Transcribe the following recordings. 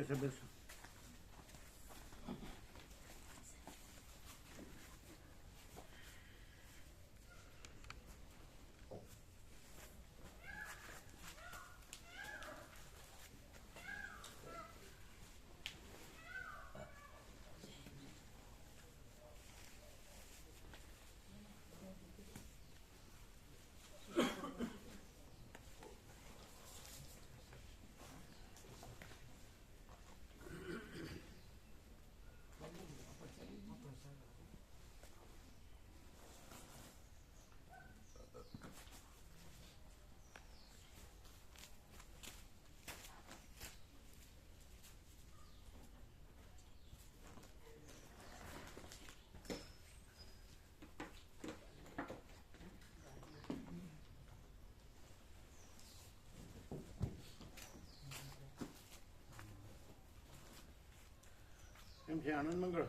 બેસો બેસો. કેમ છે? આનંદ મંગળ.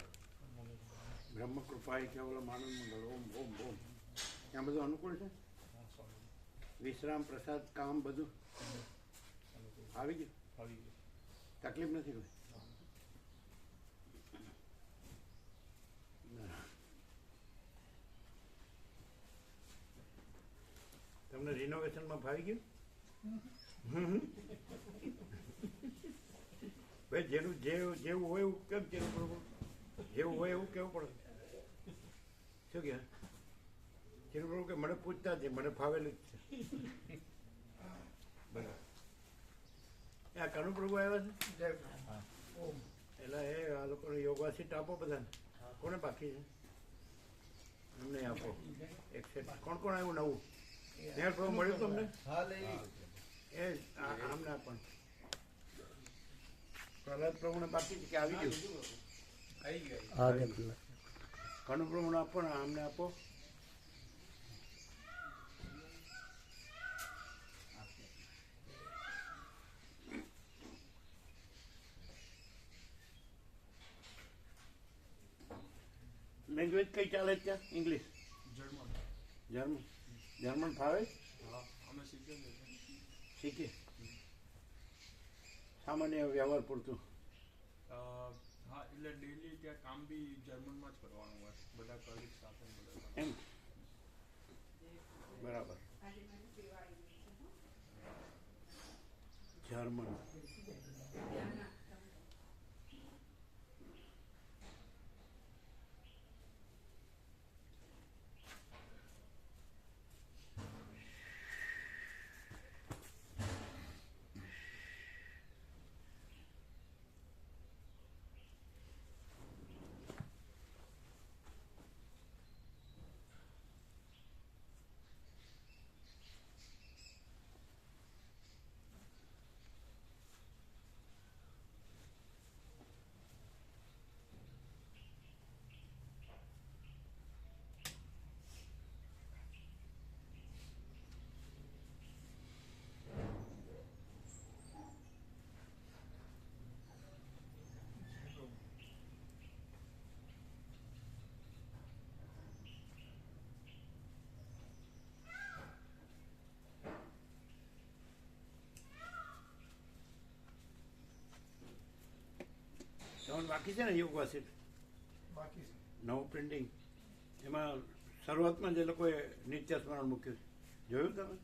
બ્રહ્મ કૃપાય કેવલમ આનંદ મંગળ. ઓમ ઓમ ઓમ. ત્યાં બધું અનુકૂળ છે? વિશ્રામ, પ્રસાદ, કામ બધું આવી ગયું? તકલીફ નથી કોઈ? તમને રિનોવેશનમાં ફાવી ગયું? ભાઈ જેનું જેવું હોય એવું કેમ કેવું પડે? જેવું હોય એવું કેવું પડે. શું કે જેનું પ્રભુ કે મને પૂછતા જ મને ફાવેલું જ છે. બરાબર. આ કનુ પ્રભુ આવ્યા છે એટલે એ આ લોકોને યોગા સીટ આપો બધાને. કોને બાકી છે? એમને આપો એક સેટ. કોણ કોણ આવ્યું નવું? ત્યાં પ્રભુ મળ્યું તમને? એ આમને પણ પ્રહલાદ પ્રભુને બાકી છે કે આવી ગયું? કનુ પ્રભુને આપો ને આમને આપો. લેંગ્વેજ કઈ ચાલે ત્યાં? ઇંગ્લિશ? જર્મન. જર્મન ફાવે? શીખે સામાન્ય વ્યવહાર પૂરતું? હા, એટલે ડેલી ત્યાં કામ બી જર્મનમાં જ કરવાનું હોય બધા કલીગ સાથે. એમ બરાબર. જર્મન તમારે બાકી છે ને યોગ વાસિત? બાકી છે. નવું પ્રિન્ટિંગ એમાં શરૂઆતમાં જે લોકોએ નિત્ય સ્મરણ મૂક્યું છે જોયું તમે?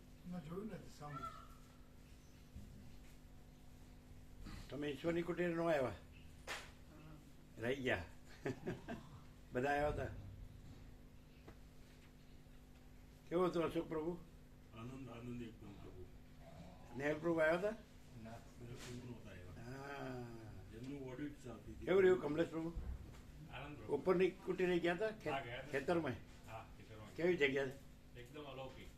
જોયું નથી, સાંભળ્યું. તમે ઈશ્વરની કુટીરે ન આવ્યા? રહી ગયા? બધા આવ્યા હતા? કેવું હતું અશોક પ્રભુ? આનંદ આનંદ એકદમ પ્રભુ. નેહલ પ્રભુ આવ્યા હતા? હા. એમનું ઓડિટ ચાલતી હતી. કેવું રહ્યું કમલેશ પ્રભુ? આનંદ પ્રભુ. ઉપરની કુટીરે ગયા હતા? હા, ગયા હતા. ખેતરમાં? હા, ખેતરમાં. કેવી જગ્યા છે? એકદમ અલૌકિક.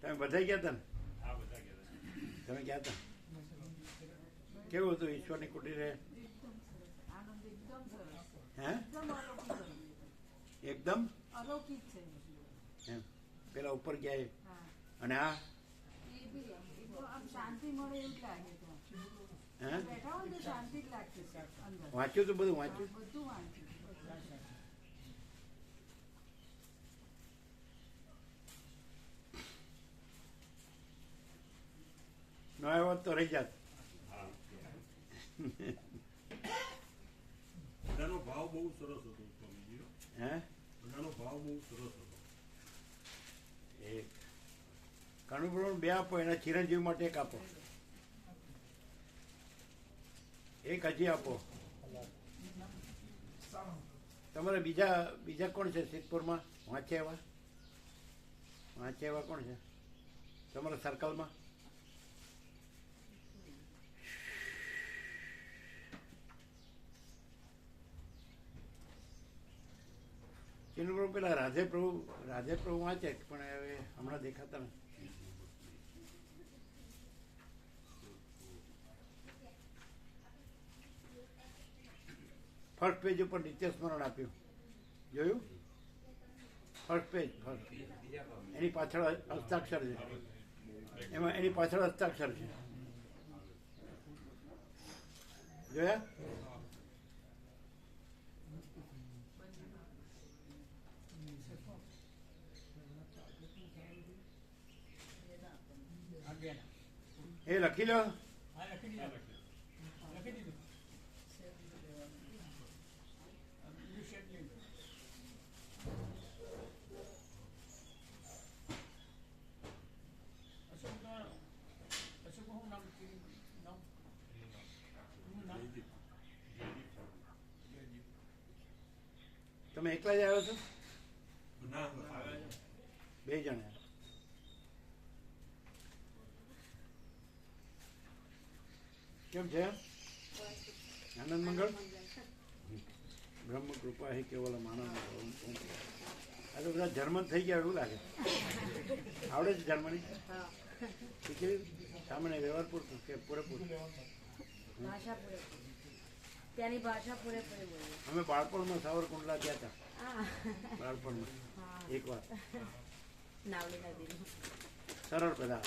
તમે બધા ગયા હતા ને? હા, બધા ગયા હતા. તમે ગયા હતા? કેવું હતું ઈશ્વરની કુટીરે? હે? એકદમ અલૌકિક છે એમ. પેલા ઉપર ગયા એ. હા. અને આ એ બી આમ શાંતિ મળે એવું જ લાગે છે. હે બેઠા હોય તો શાંતિ જ લાગતી છે અંદર. વાંચ્યું તો બધું વાંચ્યું? બધું વાંચ્યું. ન આવ્યો હોત તો રહી જાત. હા, બધાનો ભાવ બહુ સરસ હતો સ્વામીજી. હે બધાનો ભાવ બહુ સરસ હતો. એક કાનુભ્રમણ 2 આપો, એના ચિરંજીવ માટે 1 આપો, 1 હજી આપો. તમારે બીજા કોણ છે સિદ્ધપુરમાં વાંચે એવા કોણ છે તમારા સર્કલમાં? ચિન્નપ્રભુ પેલા રાધે પ્રભુ વાંચે પણ હવે હમણાં દેખાતા નથી. ફર્સ્ટ પેજ ઉપર નિત્ય સ્મરણ આપ્યું, જોયું? ફર્સ્ટ પેજ એની પાછળ હસ્તાક્ષર છે, એમાં એની પાછળ હસ્તાક્ષર છે, જોયા? એ લખી લો. તમે એકલા જ આવ્યો છો? ના, 2 જણા. કેમ છે? આનંદ મંગળ. બ્રહ્મ કૃપા હે કેવલમ આનંદ. આ તો બધા જર્મન થઈ ગયા એવું લાગે. આવડે છે જર્મની? શીખી સામાન્ય વ્યવહાર પૂરતું કે પૂરેપૂરું? ભાષા પૂરેપૂરી, ત્યાંની ભાષા પૂરેપૂરી બોલીએ. અમે બાળપણમાં સાવરકુંડલા ગયા હતા. બાળપણમાં એકવાર. નાવડી નદીનું સરળ બધા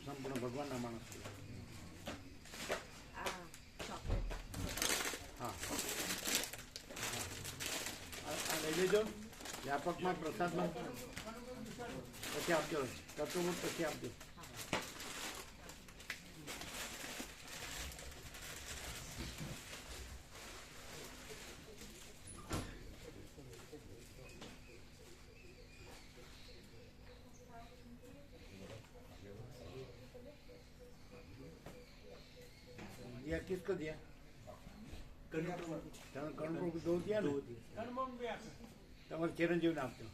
સંપૂર્ણ ભગવાનના માણસ. હા, આ લઈ લેજો વ્યાપકમાં પ્રસાદમાં, પછી આપજો. તત્વમૂર્ત પછી આપજો. दिया किसको दिया? कर्णप्रभु को 2 दिया ने? તમારે ચિરંજીવને આપજો.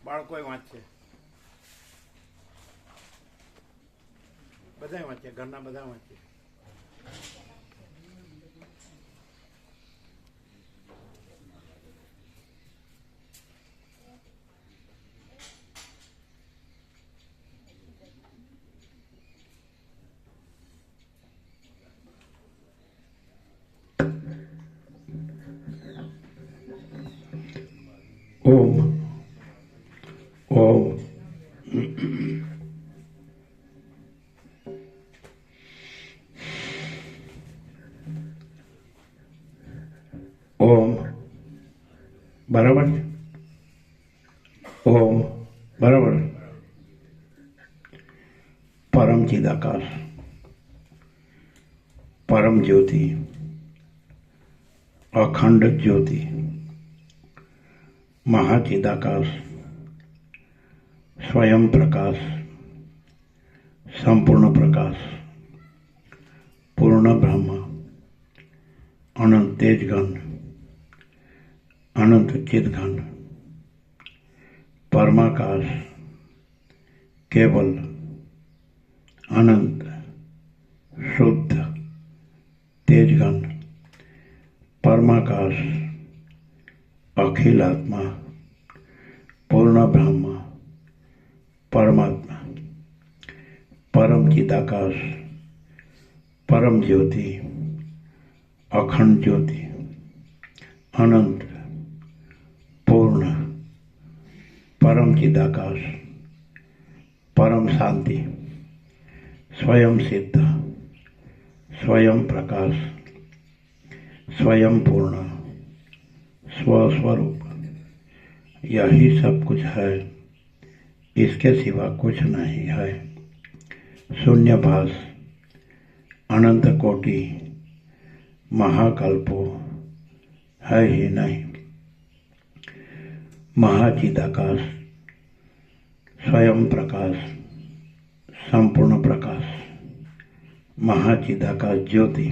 બાળકોએ વાંચશે, બધાય વાંચે, ઘરના બધા વાંચે. ओम ओम ओम बराबर ओम बराबर परम चिदाकाश परम ज्योति अखंड ज्योति महाचिदाकाश स्वयं प्रकाश संपूर्ण प्रकाश पूर्ण ब्रह्म अनंत तेजघन अनंत चिदघन परमाकाश केवल अनंत शुद्ध तेजघन परमाकाश अखिलात्मा पूर्ण ब्रह्म परमात्मा परम चिदाकाश परम ज्योति अखंड ज्योति अनंत पूर्ण परम चिदाकाश परम शांति स्वयं सिद्ध स्वयं प्रकाश स्वयं पूर्ण स्वस्वरूप यही सब कुछ है, इसके सिवा कुछ नहीं है। शून्यभास अनंत कोटि महाकल्पो है ही नहीं। महाचिदाकाश, स्वयं प्रकाश, संपूर्ण प्रकाश, महाचिदाकाश ज्योति,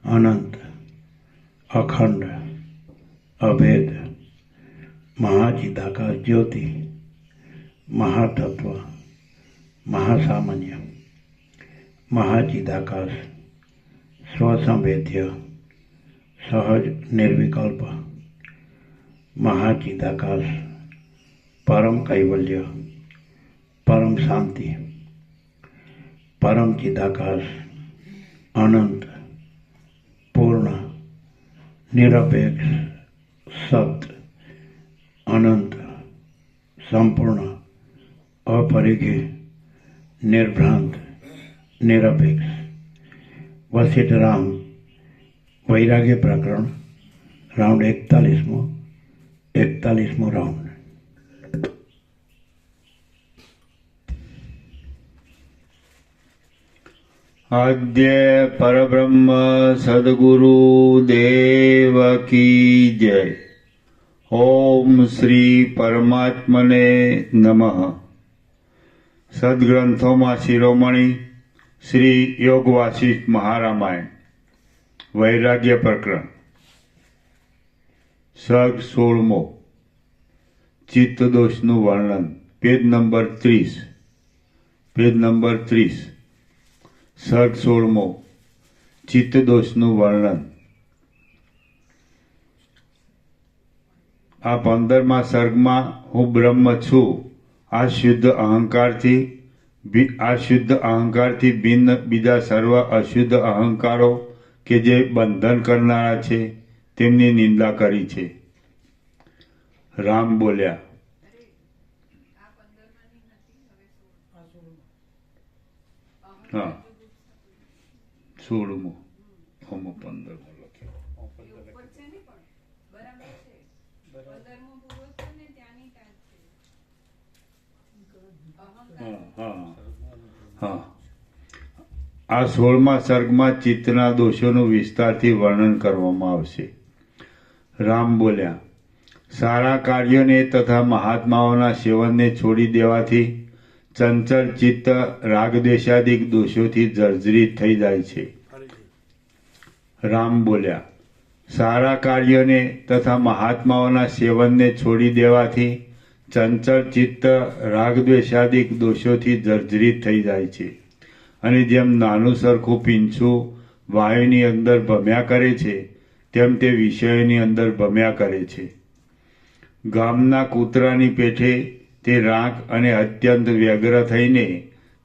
अनंत, अखंड, अभेद, महाचिदाकाश ज्योति, महातत्व, महासामान्य, महाचिदाकाश, स्वसंवेद्य, सहज निर्विकल्प, महाचिदाकाश, परम कैवल्य, परम शांति, परम चिदाकाश, अनंत, पूर्ण, निरपेक्ष, सत्य, अनंत, संपूर्ण, अपरिघ्य, निर्भ्रांत, निरपेक्ष। वशिष्ठ राम वैराग्य प्रकरण राउंड 41मो राउंड। आद्य परब्रह्म सद्गुरु देव की जय। ओम श्री परमात्मने नमः। सद्ग्रंथों शिरोमणि श्री योग वासिष्ठ महारामायण वैराग्य प्रकरण सर्ग 16मो चित्त दोषનું વર્ણન પેજ નંબર 30 सर्ग 16મો चित्त दोषનું વર્ણન। આ 15મા સર્ગમાં હું બ્રહ્મ છું આ શુદ્ધ અહંકારથી ભિન્ન બીજા સર્વ અશુદ્ધ અહંકારો કે જે બંધન કરનારા છે તેમની નિંદા કરી છે। રામ બોલ્યા, હા 16મો 15મો લખ્યો। હા આ 16મા સર્ગમાં ચિત્તના દોષોનું વિસ્તારથી વર્ણન કરવામાં આવશે। રામ બોલ્યા, સારા કાર્યોને તથા મહાત્માઓના સેવનને છોડી દેવાથી ચંચળ ચિત્ત રાગદ્વેષાદિક દોષોથી જર્જરિત થઈ જાય છે। રામ બોલ્યા, સારા કાર્યોને તથા મહાત્માઓના સેવનને છોડી દેવાથી ચંચળ ચિત્ત રાગદ્વેષાદિક દોષોથી જર્જરિત થઈ જાય છે અને જેમ નાનું સરખું પીંછું વાયુની અંદર ભમ્યા કરે છે તેમ તે વિષયોની અંદર ભમ્યા કરે છે। ગામના કૂતરાની પેઠે તે રાખ અને અત્યંત વ્યગ્ર થઈને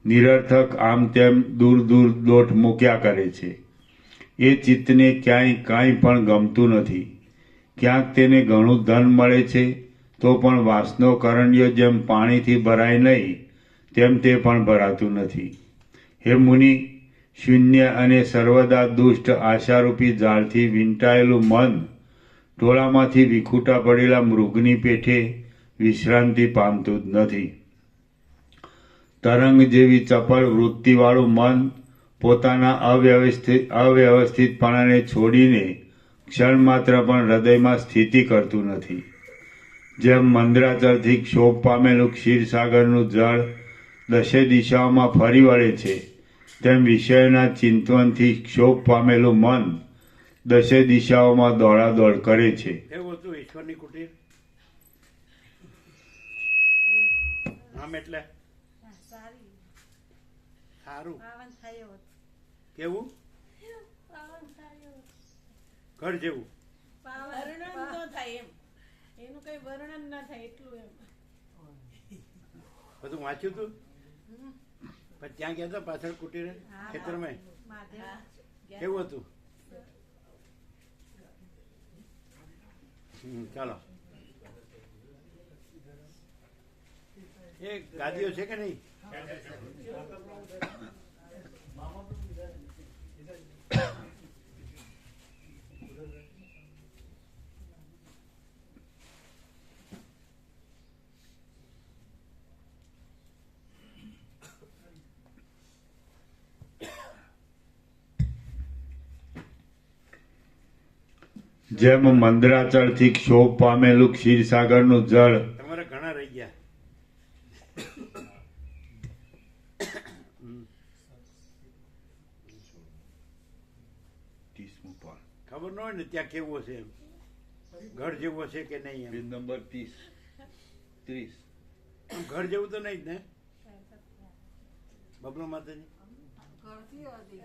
નિરર્થક આમ તેમ દૂર દૂર દોટ મૂક્યા કરે છે। એ ચિત્તને ક્યાંય કાંઈ પણ ગમતું નથી। ક્યાંક તેને ઘણું ધન મળે છે તો પણ વાસનો કરંડિયો જેમ પાણીથી ભરાય નહીં તેમ તે પણ ભરાતું નથી। હે મુનિ, શૂન્ય અને સર્વદા દુષ્ટ આશારૂપી ઝાડથી વીંટાયેલું મન ટોળામાંથી વિખૂટા પડેલા મૃગની પેઠે વિશ્રાંતિ પામતું જ નથી। તરંગ જેવી ચપળ વૃત્તિવાળું મન પોતાના અવ્યવસ્થિતપણાને છોડીને ક્ષણ માત્ર પણ હૃદયમાં સ્થિતિ કરતું નથી। જેમ મંદરાચલથી ક્ષોભ પામેલું ક્ષીરસાગરનું જળ દશે દિશાઓમાં ફરી વળે છે તેમ વિષયોના ચિંતવનથી ક્ષોભ પામેલું મન દશે દિશાઓમાં દોડાદોડ કરે છે। એવું હતું ઈશ્વરની કુટીર નામ એટલે સારું કેવું ઘર જેવું એનું કઈ વર્ણન ના થાય એટલું એમ બધું વાંચ્યું તું પણ ત્યાં ગયા હતા પાછળ કુટીરે ખેતરમાં કેવું હતું? ચાલો એ ગાદીઓ છે કે નહીં? જેમ મંદરાચળથી ક્ષોભ પામેલું ક્ષીરસાગરનું જળ તમારે ઘણા રહી ગયા. ખબર ન હોય ને ત્યાં કેવું હશે એમ, ઘર જેવું હશે કે નહીં એમ. નંબર 30. ઘર જેવું તો નહીં જ ને બબલો માતાજી? ઘરથી હતી.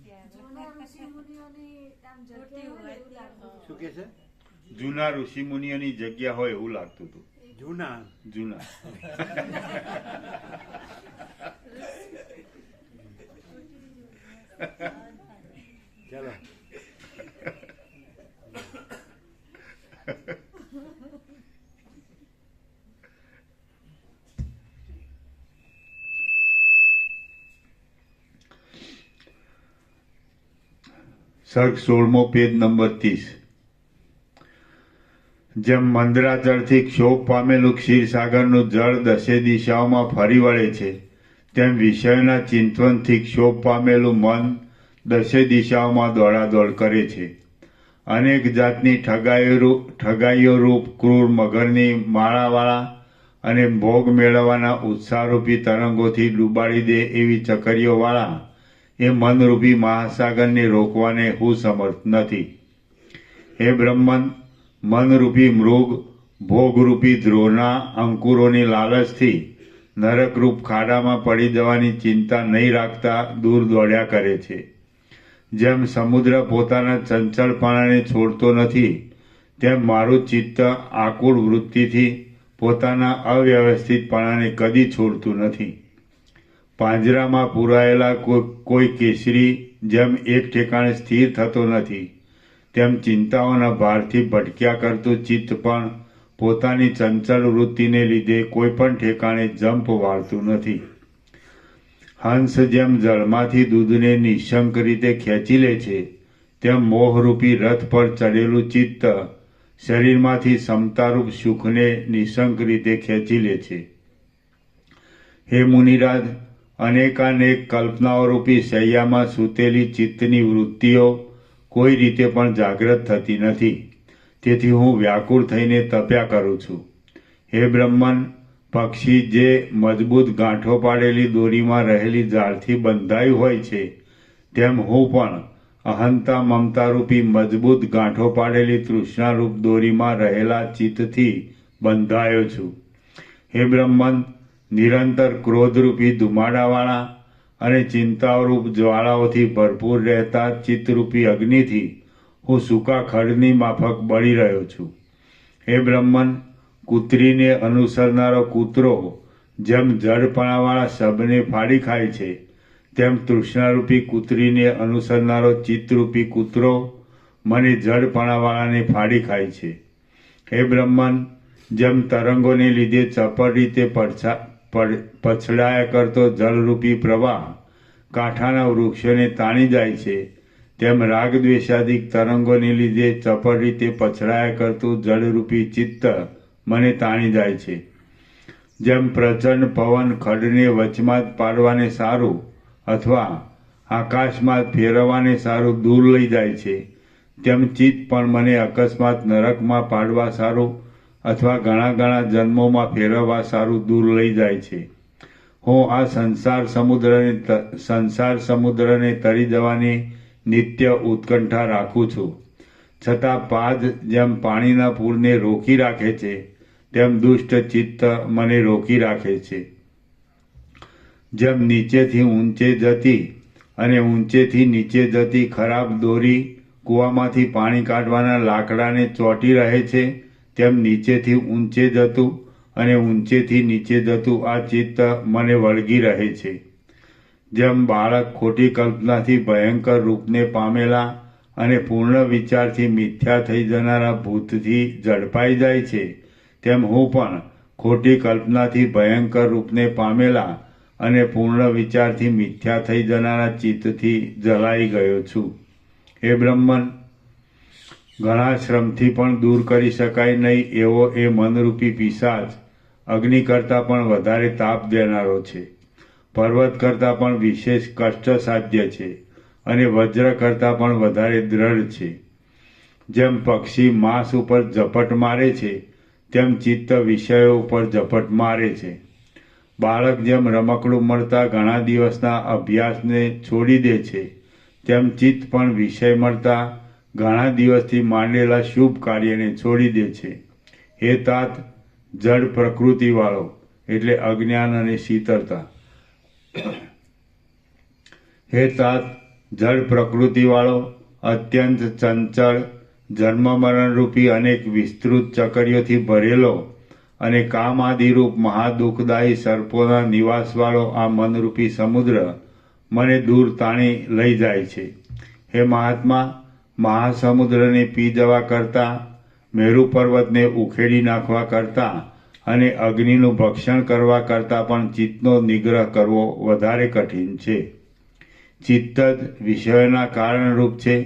ક્યાંય જૂના ઋષિમુનિઓની આમ જગ્યા હોય એવું લાગતું. શું કે છે? જૂના ઋષિ મુનિઓની જગ્યા હોય એવું લાગતું હતું. જૂના જૂના ચાલો. સર્ગ 16મો પેજ નંબર 30. જેમ મંદરાચળથી ક્ષોભ પામેલું ક્ષીરસાગરનું જળ દસે દિશાઓમાં ફરી વળે છે, તેમ વિષયોના ચિંતવનથી ક્ષોભ પામેલું મન દસે દિશાઓમાં દોડાદોડ કરે છે. અનેક જાતની ઠગાઈઓ રૂપ ક્રૂર મગરની માળાવાળા અને ભોગ મેળવવાના ઉત્સાહરૂપી તરંગોથી ડૂબાડી દે એવી ચકરીઓવાળા એ મનરૂપી મહાસાગરને રોકવાને હું સમર્થ નથી. હે બ્રહ્મન, મનરૂપી મૃગ ભોગરૂપી ધ્રોના અંકુરોની લાલચથી નરકરૂપ ખાડામાં પડી જવાની ચિંતા નહીં રાખતા દૂર દોડ્યા કરે છે. જેમ સમુદ્ર પોતાના ચંચળપણાને છોડતો નથી, તેમ મારું ચિત્ત આકુળ વૃત્તિથી પોતાના અવ્યવસ્થિતપણાને કદી છોડતું નથી. પાંજરામાં પૂરાયેલા કોઈ કેસરી જેમ એક ઠેકાણે સ્થિર થતો નથી, તેમ ચિંતાઓના ભારથી ભટક્યા કરતું ચિત્ત પણ પોતાની ચંચળ વૃત્તિને લીધે કોઈ પણ ઠેકાણે જંપ વાળતું નથી. હંસ જેમ જળમાંથી દૂધને નિઃશંક રીતે ખેંચી લે છે, તેમ મોહરૂપી રથ પર ચડેલું ચિત્ત શરીરમાંથી સમતારૂપ સુખને નિઃશંક રીતે ખેંચી લે છે. હે મુનિરાજ, અનેકાનેક કલ્પનાઓરૂપી શૈયામાં સૂતેલી ચિત્તની વૃત્તિઓ કોઈ રીતે પણ જાગૃત થતી નથી, તેથી હું વ્યાકુળ થઈને તપ્યા કરું છું. હે બ્રહ્મન, પક્ષી જે મજબૂત ગાંઠો પાડેલી દોરીમાં રહેલી જાળથી બંધાયું હોય છે, તેમ હું પણ અહંતા મમતારૂપી મજબૂત ગાંઠો પાડેલી તૃષ્ણારૂપ દોરીમાં રહેલા ચિત્તથી બંધાયો છું. હે બ્રહ્મન, નિરંતર ક્રોધરૂપી ધુમાડાવાળા અને ચિંતાઓરૂપ જ્વાળાઓથી ભરપૂર રહેતા ચિત્તરૂપી અગ્નિથી હું સૂકા ખડની માફક બળી રહ્યો છું. હે બ્રહ્મન, કૂતરીને અનુસરનારો કૂતરો જેમ જડપણાવાળા શબને ફાડી ખાય છે, તેમ તૃષ્ણારૂપી કૂતરીને અનુસરનારો ચિત્તરૂપી કૂતરો મને જડપણાવાળાને ફાડી ખાય છે. હે બ્રહ્મન, જેમ તરંગોને લીધે ચપળ રીતે પછડાયા કરતો જળરૂપી પ્રવાહ કાંઠાના વૃક્ષોને તાણી જાય છે, તેમ રાગદ્વેષાદિક તરંગોને લીધે ચપળ રીતે પછડાયા કરતું જળરૂપી ચિત્ત મને તાણી જાય છે. જેમ પ્રચંડ પવન ખડને વચમાં જ પાડવાને સારું અથવા આકાશમાં ફેરવવાને સારું દૂર લઈ જાય છે, તેમ ચિત્ત પણ મને અકસ્માત નરકમાં પાડવા સારું અથવા ઘણા ઘણા જન્મોમાં ફેરવવા સારું દૂર લઈ જાય છે. હું આ સંસાર સમુદ્રને તરી જવાની નિત્ય ઉત્કંઠા રાખું છું, છતાં પાદ જેમ પાણીના પૂરને રોકી રાખે છે, તેમ દુષ્ટ ચિત્ત મને રોકી રાખે છે. જેમ નીચેથી ઊંચે જતી અને ઊંચેથી નીચે જતી ખરાબ દોરી કૂવામાંથી પાણી કાઢવાના લાકડાને ચોંટી રહે છે, તેમ નીચેથી ઊંચે જતું અને ઊંચેથી નીચે જતું આ ચિત્ત મને વળગી રહે છે. જેમ બાળક ખોટી કલ્પનાથી ભયંકર રૂપને પામેલા અને પૂર્ણ વિચારથી મિથ્યા થઈ જનારા ભૂતથી ઝડપાઈ જાય છે, તેમ હું પણ ખોટી કલ્પનાથી ભયંકર રૂપને પામેલા અને પૂર્ણ વિચારથી મિથ્યા થઈ જનારા ચિત્તથી જલાઈ ગયો છું. હે બ્રહ્મન, ઘણા શ્રમથી પણ દૂર કરી શકાય નહીં એવો એ મનરૂપી પિશાચ અગ્નિ કરતાં પણ વધારે તાપ દેનારો છે, પર્વત કરતાં પણ વિશેષ કષ્ટ સાધ્ય છે અને વજ્ર કરતાં પણ વધારે દ્રઢ છે. જેમ પક્ષી માંસ ઉપર ઝપટ મારે છે તેમ ચિત્ત વિષયો ઉપર ઝપટ મારે છે. બાળક જેમ રમકડું મળતા ઘણા દિવસના અભ્યાસને છોડી દે છે તેમ ચિત્ત પણ વિષય મળતા ઘણા દિવસથી માંડેલા શુભ કાર્યને છોડી દે છે. હે તાત જડ પ્રકૃતિવાળો એટલે અજ્ઞાન અને શીતળતા. હે તાત જડ પ્રકૃતિવાળો અત્યંત ચંચળ જન્મ મરણરૂપી અનેક વિસ્તૃત ચકરીઓથી ભરેલો અને કામાદિરૂપ મહાદુઃખદાયી સર્પોના નિવાસવાળો આ મનરૂપી સમુદ્ર મને દૂર તાણી લઈ જાય છે. હે મહાત્મા, મહાસમુદ્રને પી જવા કરતાં, મેરુ પર્વતને ઉખેડી નાખવા કરતાં અને અગ્નિનું ભક્ષણ કરવા કરતાં પણ ચિત્તનો નિગ્રહ કરવો વધારે કઠિન છે. ચિત્ત જ વિષયોના કારણરૂપ છે.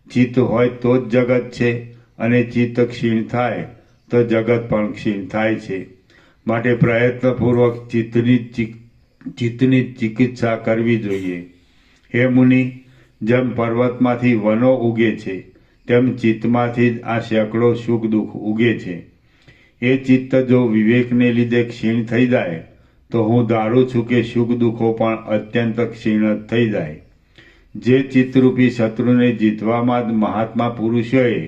ચિત્ત હોય તો જ જગત છે અને ચિત્ત ક્ષીણ થાય તો જગત પણ ક્ષીણ થાય છે. માટે પ્રયત્નપૂર્વક ચિત્તની ચિકિત્સા કરવી જોઈએ. હે મુનિ, જેમ પર્વતમાંથી વનો ઉગે છે તેમ ચિત્તમાંથી જ આ સેંકડો સુખ દુઃખ ઉગે છે. એ ચિત્ત જો વિવેકને લીધે ક્ષીણ થઈ જાય તો હું ધારું છું કે સુખ દુઃખો પણ અત્યંત ક્ષીણ જ થઈ જાય. જે ચિત્તરૂપી શત્રુને જીતવામાં જ મહાત્મા પુરુષોએ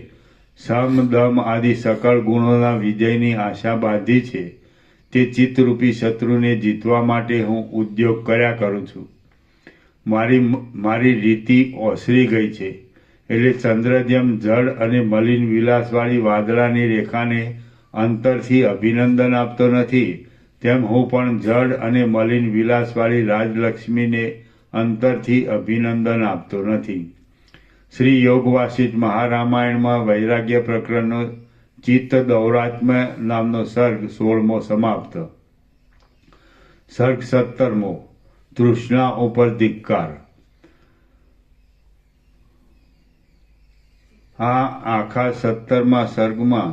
સમ દમ આદિ સકળ ગુણોના વિજયની આશા બાંધી છે તે ચિત્તરૂપી શત્રુને જીતવા માટે હું ઉદ્યોગ કર્યા કરું છું. મારી રીતિ ઓસરી ગઈ છે એટલે ચંદ્ર જેમ જળ અને મલિન વિલાસવાળી વાદળાની રેખાને અંતરથી અભિનંદન આપતો નથી તેમ હું પણ જળ અને મલિન વિલાસવાળી રાજલક્ષ્મીને અંતરથી અભિનંદન આપતો નથી. શ્રી યોગ વાસિષ્ઠ મહારામાયણમાં વૈરાગ્ય પ્રકરણનો ચિત્ત દૌરાત્મ્ય નામનો સર્ગ 16મો સમાપ્ત. સર્ગ 17મો તૃષ્ણા ઉપર ધિક્કાર. આ આખા 17મા સર્ગમાં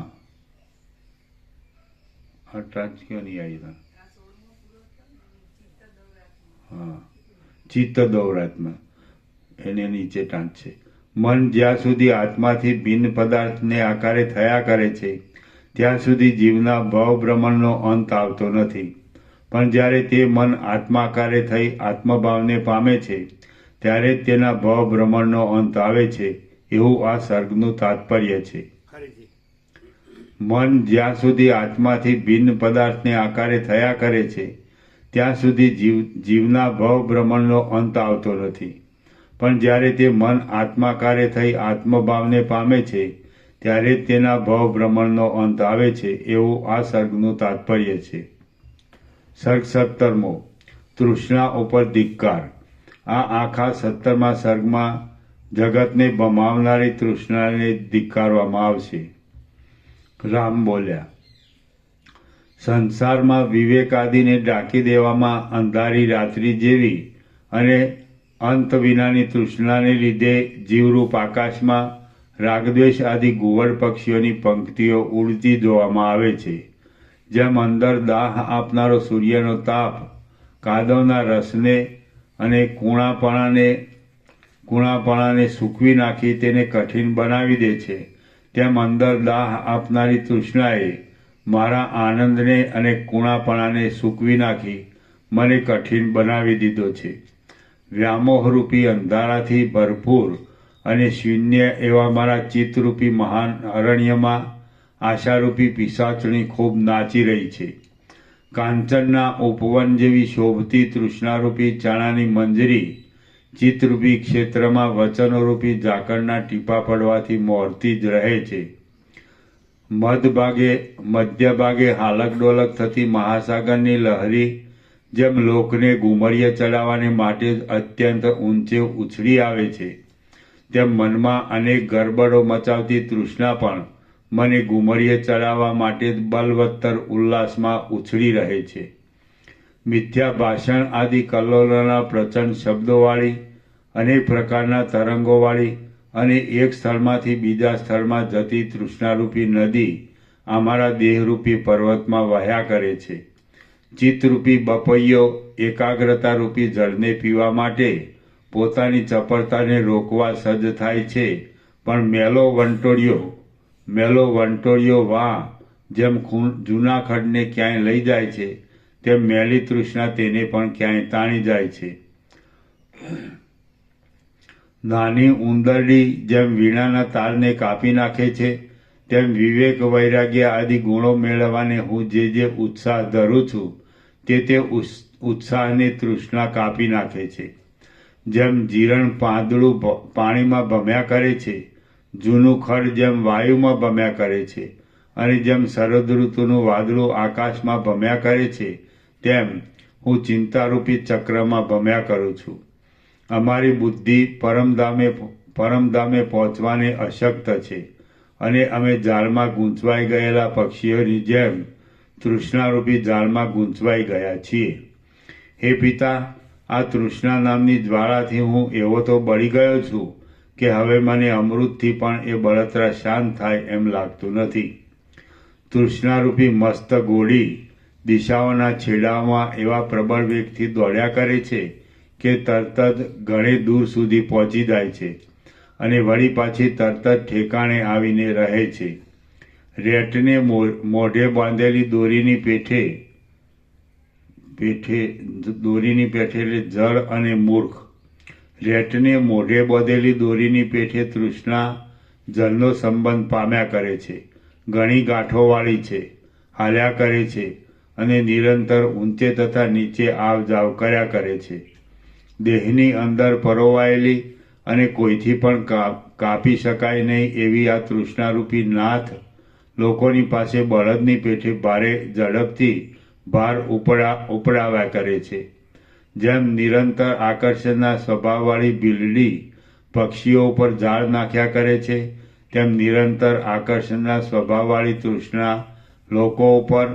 ચિત્ત દૌરાત્મ્ય એને નીચે ટાંચ છે. મન જ્યાં સુધી આત્માથી ભિન્ન પદાર્થને આકારે થયા કરે છે ત્યાં સુધી જીવના ભવભ્રમણનો અંત આવતો નથી. પણ જ્યારે તે મન આત્માકારે થઈ આત્મભાવને પામે છે ત્યારે જ તેના ભવભ્રમણનો અંત આવે છે, એવું આ સર્ગનું તાત્પર્ય છે. મન જ્યાં સુધી આત્માથી ભિન્ન પદાર્થને આકારે થયા કરે છે ત્યાં સુધી જીવના ભવભ્રમણનો અંત આવતો નથી. પણ જ્યારે તે મન આત્માકારે થઈ આત્મભાવને પામે છે ત્યારે જ તેના ભવભ્રમણનો અંત આવે છે, એવું આ સર્ગનું તાત્પર્ય છે. સર્ગ 17મો તૃષ્ણા ઉપર ધિક્કાર. આ આખા 17મા સર્ગમાં જગતને ભમાવનારી તૃષ્ણાને ધિક્કારવામાં આવશે. રામ બોલ્યા, સંસારમાં વિવેક આદિને ઢાંકી દેવામાં અંધારી રાત્રિ જેવી અને અંત વિનાની તૃષ્ણાને લીધે જીવરૂપ આકાશમાં રાગદ્વેષ આદિ ગુવડ પક્ષીઓની પંક્તિઓ ઉડતી જોવામાં આવે છે. જેમ અંદર દાહ આપનારો સૂર્યનો તાપ કાદવના રસને અને કૂણાપણાને સૂકવી નાખી તેને કઠિન બનાવી દે છે, તેમ અંદર દાહ આપનારી તૃષ્ણાએ મારા આનંદને અને કૂણાપણાને સૂકવી નાખી મને કઠિન બનાવી દીધો છે. વ્યામોહરૂપી અંધારાથી ભરપૂર અને શૂન્ય એવા મારા ચિત્તરૂપી મહાન અરણ્યમાં આશારૂપી પિશાચણી ખૂબ નાચી રહી છે. કાંચનના ઉપવન જેવી શોભતી તૃષ્ણારૂપી ચણાની મંજરી ચિત્તરૂપી ક્ષેત્રમાં વચનોરૂપી ઝાકળના ટીપા પડવાથી મોરતી જ રહે છે. મધ્ય ભાગે હાલક ડોલક થતી મહાસાગરની લહેરી જેમ લોકને ઘુમરીએ ચડાવવાને માટે જ અત્યંત ઊંચે ઉછળી આવે છે, તેમ મનમાં અનેક ગરબડો મચાવતી તૃષ્ણા પણ મને ઘુમરીએ ચડાવવા માટે જ બલવત્તર ઉલ્લાસમાં ઉછળી રહે છે. મિથ્યા ભાષણ આદિ કલ્લોલોના પ્રચંડ શબ્દોવાળી અનેક પ્રકારના તરંગોવાળી અને એક સ્થળમાંથી બીજા સ્થળમાં જતી તૃષ્ણારૂપી નદી અમારા દેહરૂપી પર્વતમાં વહ્યા કરે છે. ચિત્તરૂપી બપૈયો એકાગ્રતારૂપી જળને પીવા માટે પોતાની ચપળતાને રોકવા સજ્જ થાય છે, પણ મેલો વંટોળિયો વા જેમ જૂના ખડને ક્યાંય લઈ જાય છે તેમ મેલી તૃષ્ણા તેને પણ ક્યાંય તાણી જાય છે. નાની ઉંદરડી જેમ વીણાના તારને કાપી નાખે છે તેમ વિવેક વૈરાગ્ય આદિ ગુણો મેળવવાને હું જે ઉત્સાહ ધરું છું તે ઉત્સાહની તૃષ્ણા કાપી નાખે છે. જેમ જીરણ પાંદડું પાણીમાં ભમ્યા કરે છે, જૂનું ખડ જેમ વાયુમાં ભમ્યા કરે છે અને જેમ શરદ ઋતુનું વાદળું આકાશમાં ભમ્યા કરે છે તેમ હું ચિંતારૂપી ચક્રમાં ભમ્યા કરું છું. અમારી બુદ્ધિ પરમધામે પહોંચવાને અશક્ત છે અને અમે જાળમાં ગૂંચવાઈ ગયેલા પક્ષીઓની જેમ તૃષ્ણારૂપી જાળમાં ગૂંચવાઈ ગયા છીએ. હે પિતા, આ તૃષ્ણા નામની જ્વાળાથી હું એવો તો બળી ગયો છું કે હવે મને અમૃતથી પણ એ બળતરા શાંત થાય એમ લાગતું નથી. તૃષ્ણારૂપી મસ્ત ગોળી દિશાઓના છેડામાં એવા પ્રબળ વેગથી દોડ્યા કરે છે કે તરત જ ઘણે દૂર સુધી પહોંચી જાય છે અને વળી પાછી તરત જ ઠેકાણે આવીને રહે છે. રેટને મોઢે બાંધેલી દોરીની પેઠે એટલે જળ અને મૂર્ખ. રેટને મોઢે બાંધેલી દોરીની પેઠે તૃષ્ણા જળનો સંબંધ પામ્યા કરે છે, ઘણી ગાંઠોવાળી છે, હાલ્યા કરે છે અને નિરંતર ઊંચે તથા નીચે આવ જાવ કર્યા કરે છે. દેહની અંદર પરોવાયેલી અને કોઈથી પણ કાપી શકાય નહીં એવી આ તૃષ્ણારૂપી નાથ લોકોની પાસે બળદની પેઠે ભારે ઝડપથી ભાર ઉપડાવ્યા કરે છે. જેમ નિરંતર આકર્ષણના સ્વભાવવાળી બિલડી પક્ષીઓ ઉપર જાળ નાખ્યા કરે છે તેમ નિરંતર આકર્ષણના સ્વભાવવાળી તૃષ્ણા લોકો ઉપર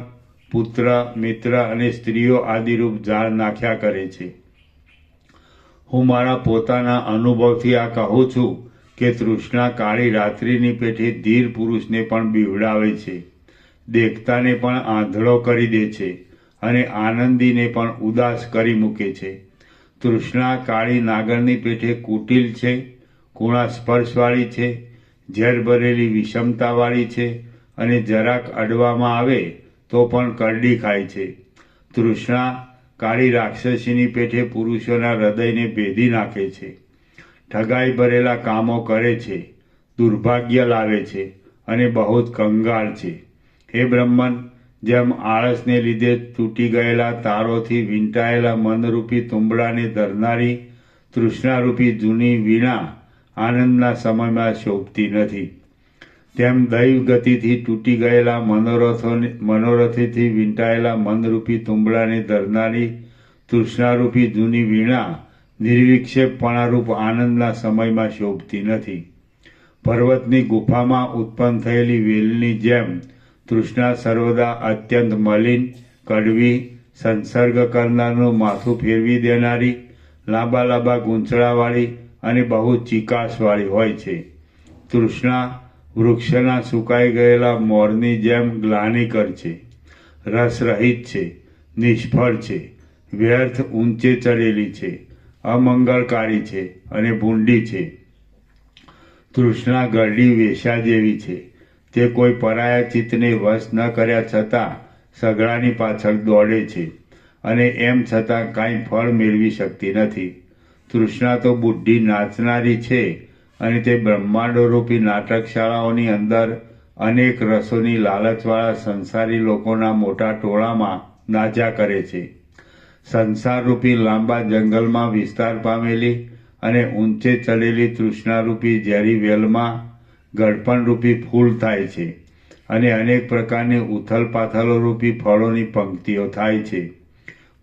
પુત્ર, મિત્ર અને સ્ત્રીઓ આદિરૂપ જાળ નાખ્યા કરે છે. હું મારા પોતાના અનુભવથી આ કહું છું કે તૃષ્ણા કાળી રાત્રિની પેઠે ધીર પુરુષને પણ બીવડાવે છે, દેખતાને પણ આંધળો કરી દે છે અને આનંદીને પણ ઉદાસ કરી મૂકે છે. તૃષ્ણા કાળી નાગરની પેઠે કુટિલ છે, કુણા સ્પર્શવાળી છે, ઝેર ભરેલી વિષમતાવાળી છે અને જરાક અડવામાં આવે તો પણ કરડી ખાય છે. તૃષ્ણા કાળી રાક્ષસીની પેઠે પુરુષોના હૃદયને ભેદી નાખે છે, ઠગાઈ ભરેલા કામો કરે છે, દુર્ભાગ્ય લાવે છે અને બહુ જ કંગાળ છે. હે બ્રહ્મન, જેમ આળસને લીધે તૂટી ગયેલા તારોથી વીંટાયેલા મનરૂપી તુંબડાને ધરનારી તૃષ્ણારૂપી જૂની વીણા આનંદના સમયમાં શોભતી નથી, તેમ દૈવ ગતિથી તૂટી ગયેલા મનોરથોથી વીંટાયેલા મનરૂપી તુંબડાને ધરનારી તૃષ્ણારૂપી જૂની વીણા નિર્વિક્ષેપપણારૂપ આનંદના સમયમાં શોભતી નથી. પર્વતની ગુફામાં ઉત્પન્ન થયેલી વેલની જેમ તૃષ્ણા સર્વદા અત્યંત મલિન, કડવી, સંસર્ગ કરનારનું માથું ફેરવી દેનારી, લાંબા લાંબા ગૂંચળાવાળી અને બહુ ચીકાશવાળી હોય છે. તૃષ્ણા વૃક્ષના સુકાઈ ગયેલા મોરની જેમ ગ્લાનિકર છે, રસરહિત છે, નિષ્ફળ છે, વ્યર્થ ઊંચે ચડેલી છે, અમંગળકારી છે અને ભૂંડી છે. તૃષ્ણા ગરડી વેશ્યા જેવી છે, તે કોઈ પરાયા ચિત્તને વશ ન કર્યા છતાં સગડાની પાછળ દોડે છે અને એમ છતાં કાંઈ ફળ મેળવી શકતી નથી. તૃષ્ણા તો બુદ્ધિ નાચનારી છે અને તે બ્રહ્માંડોરૂપી નાટકશાળાઓની અંદર અનેક રસોની લાલચવાળા સંસારી લોકોના મોટા ટોળામાં નાચ્યા કરે છે. સંસારરૂપી લાંબા જંગલમાં વિસ્તાર પામેલી અને ઊંચે ચડેલી તૃષ્ણારૂપી ઝેરી વેલમાં ગળપણરૂપી ફૂલ થાય છે અને અનેક પ્રકારની ઉથલ પાથલોરૂપી ફળોની પંક્તિઓ થાય છે.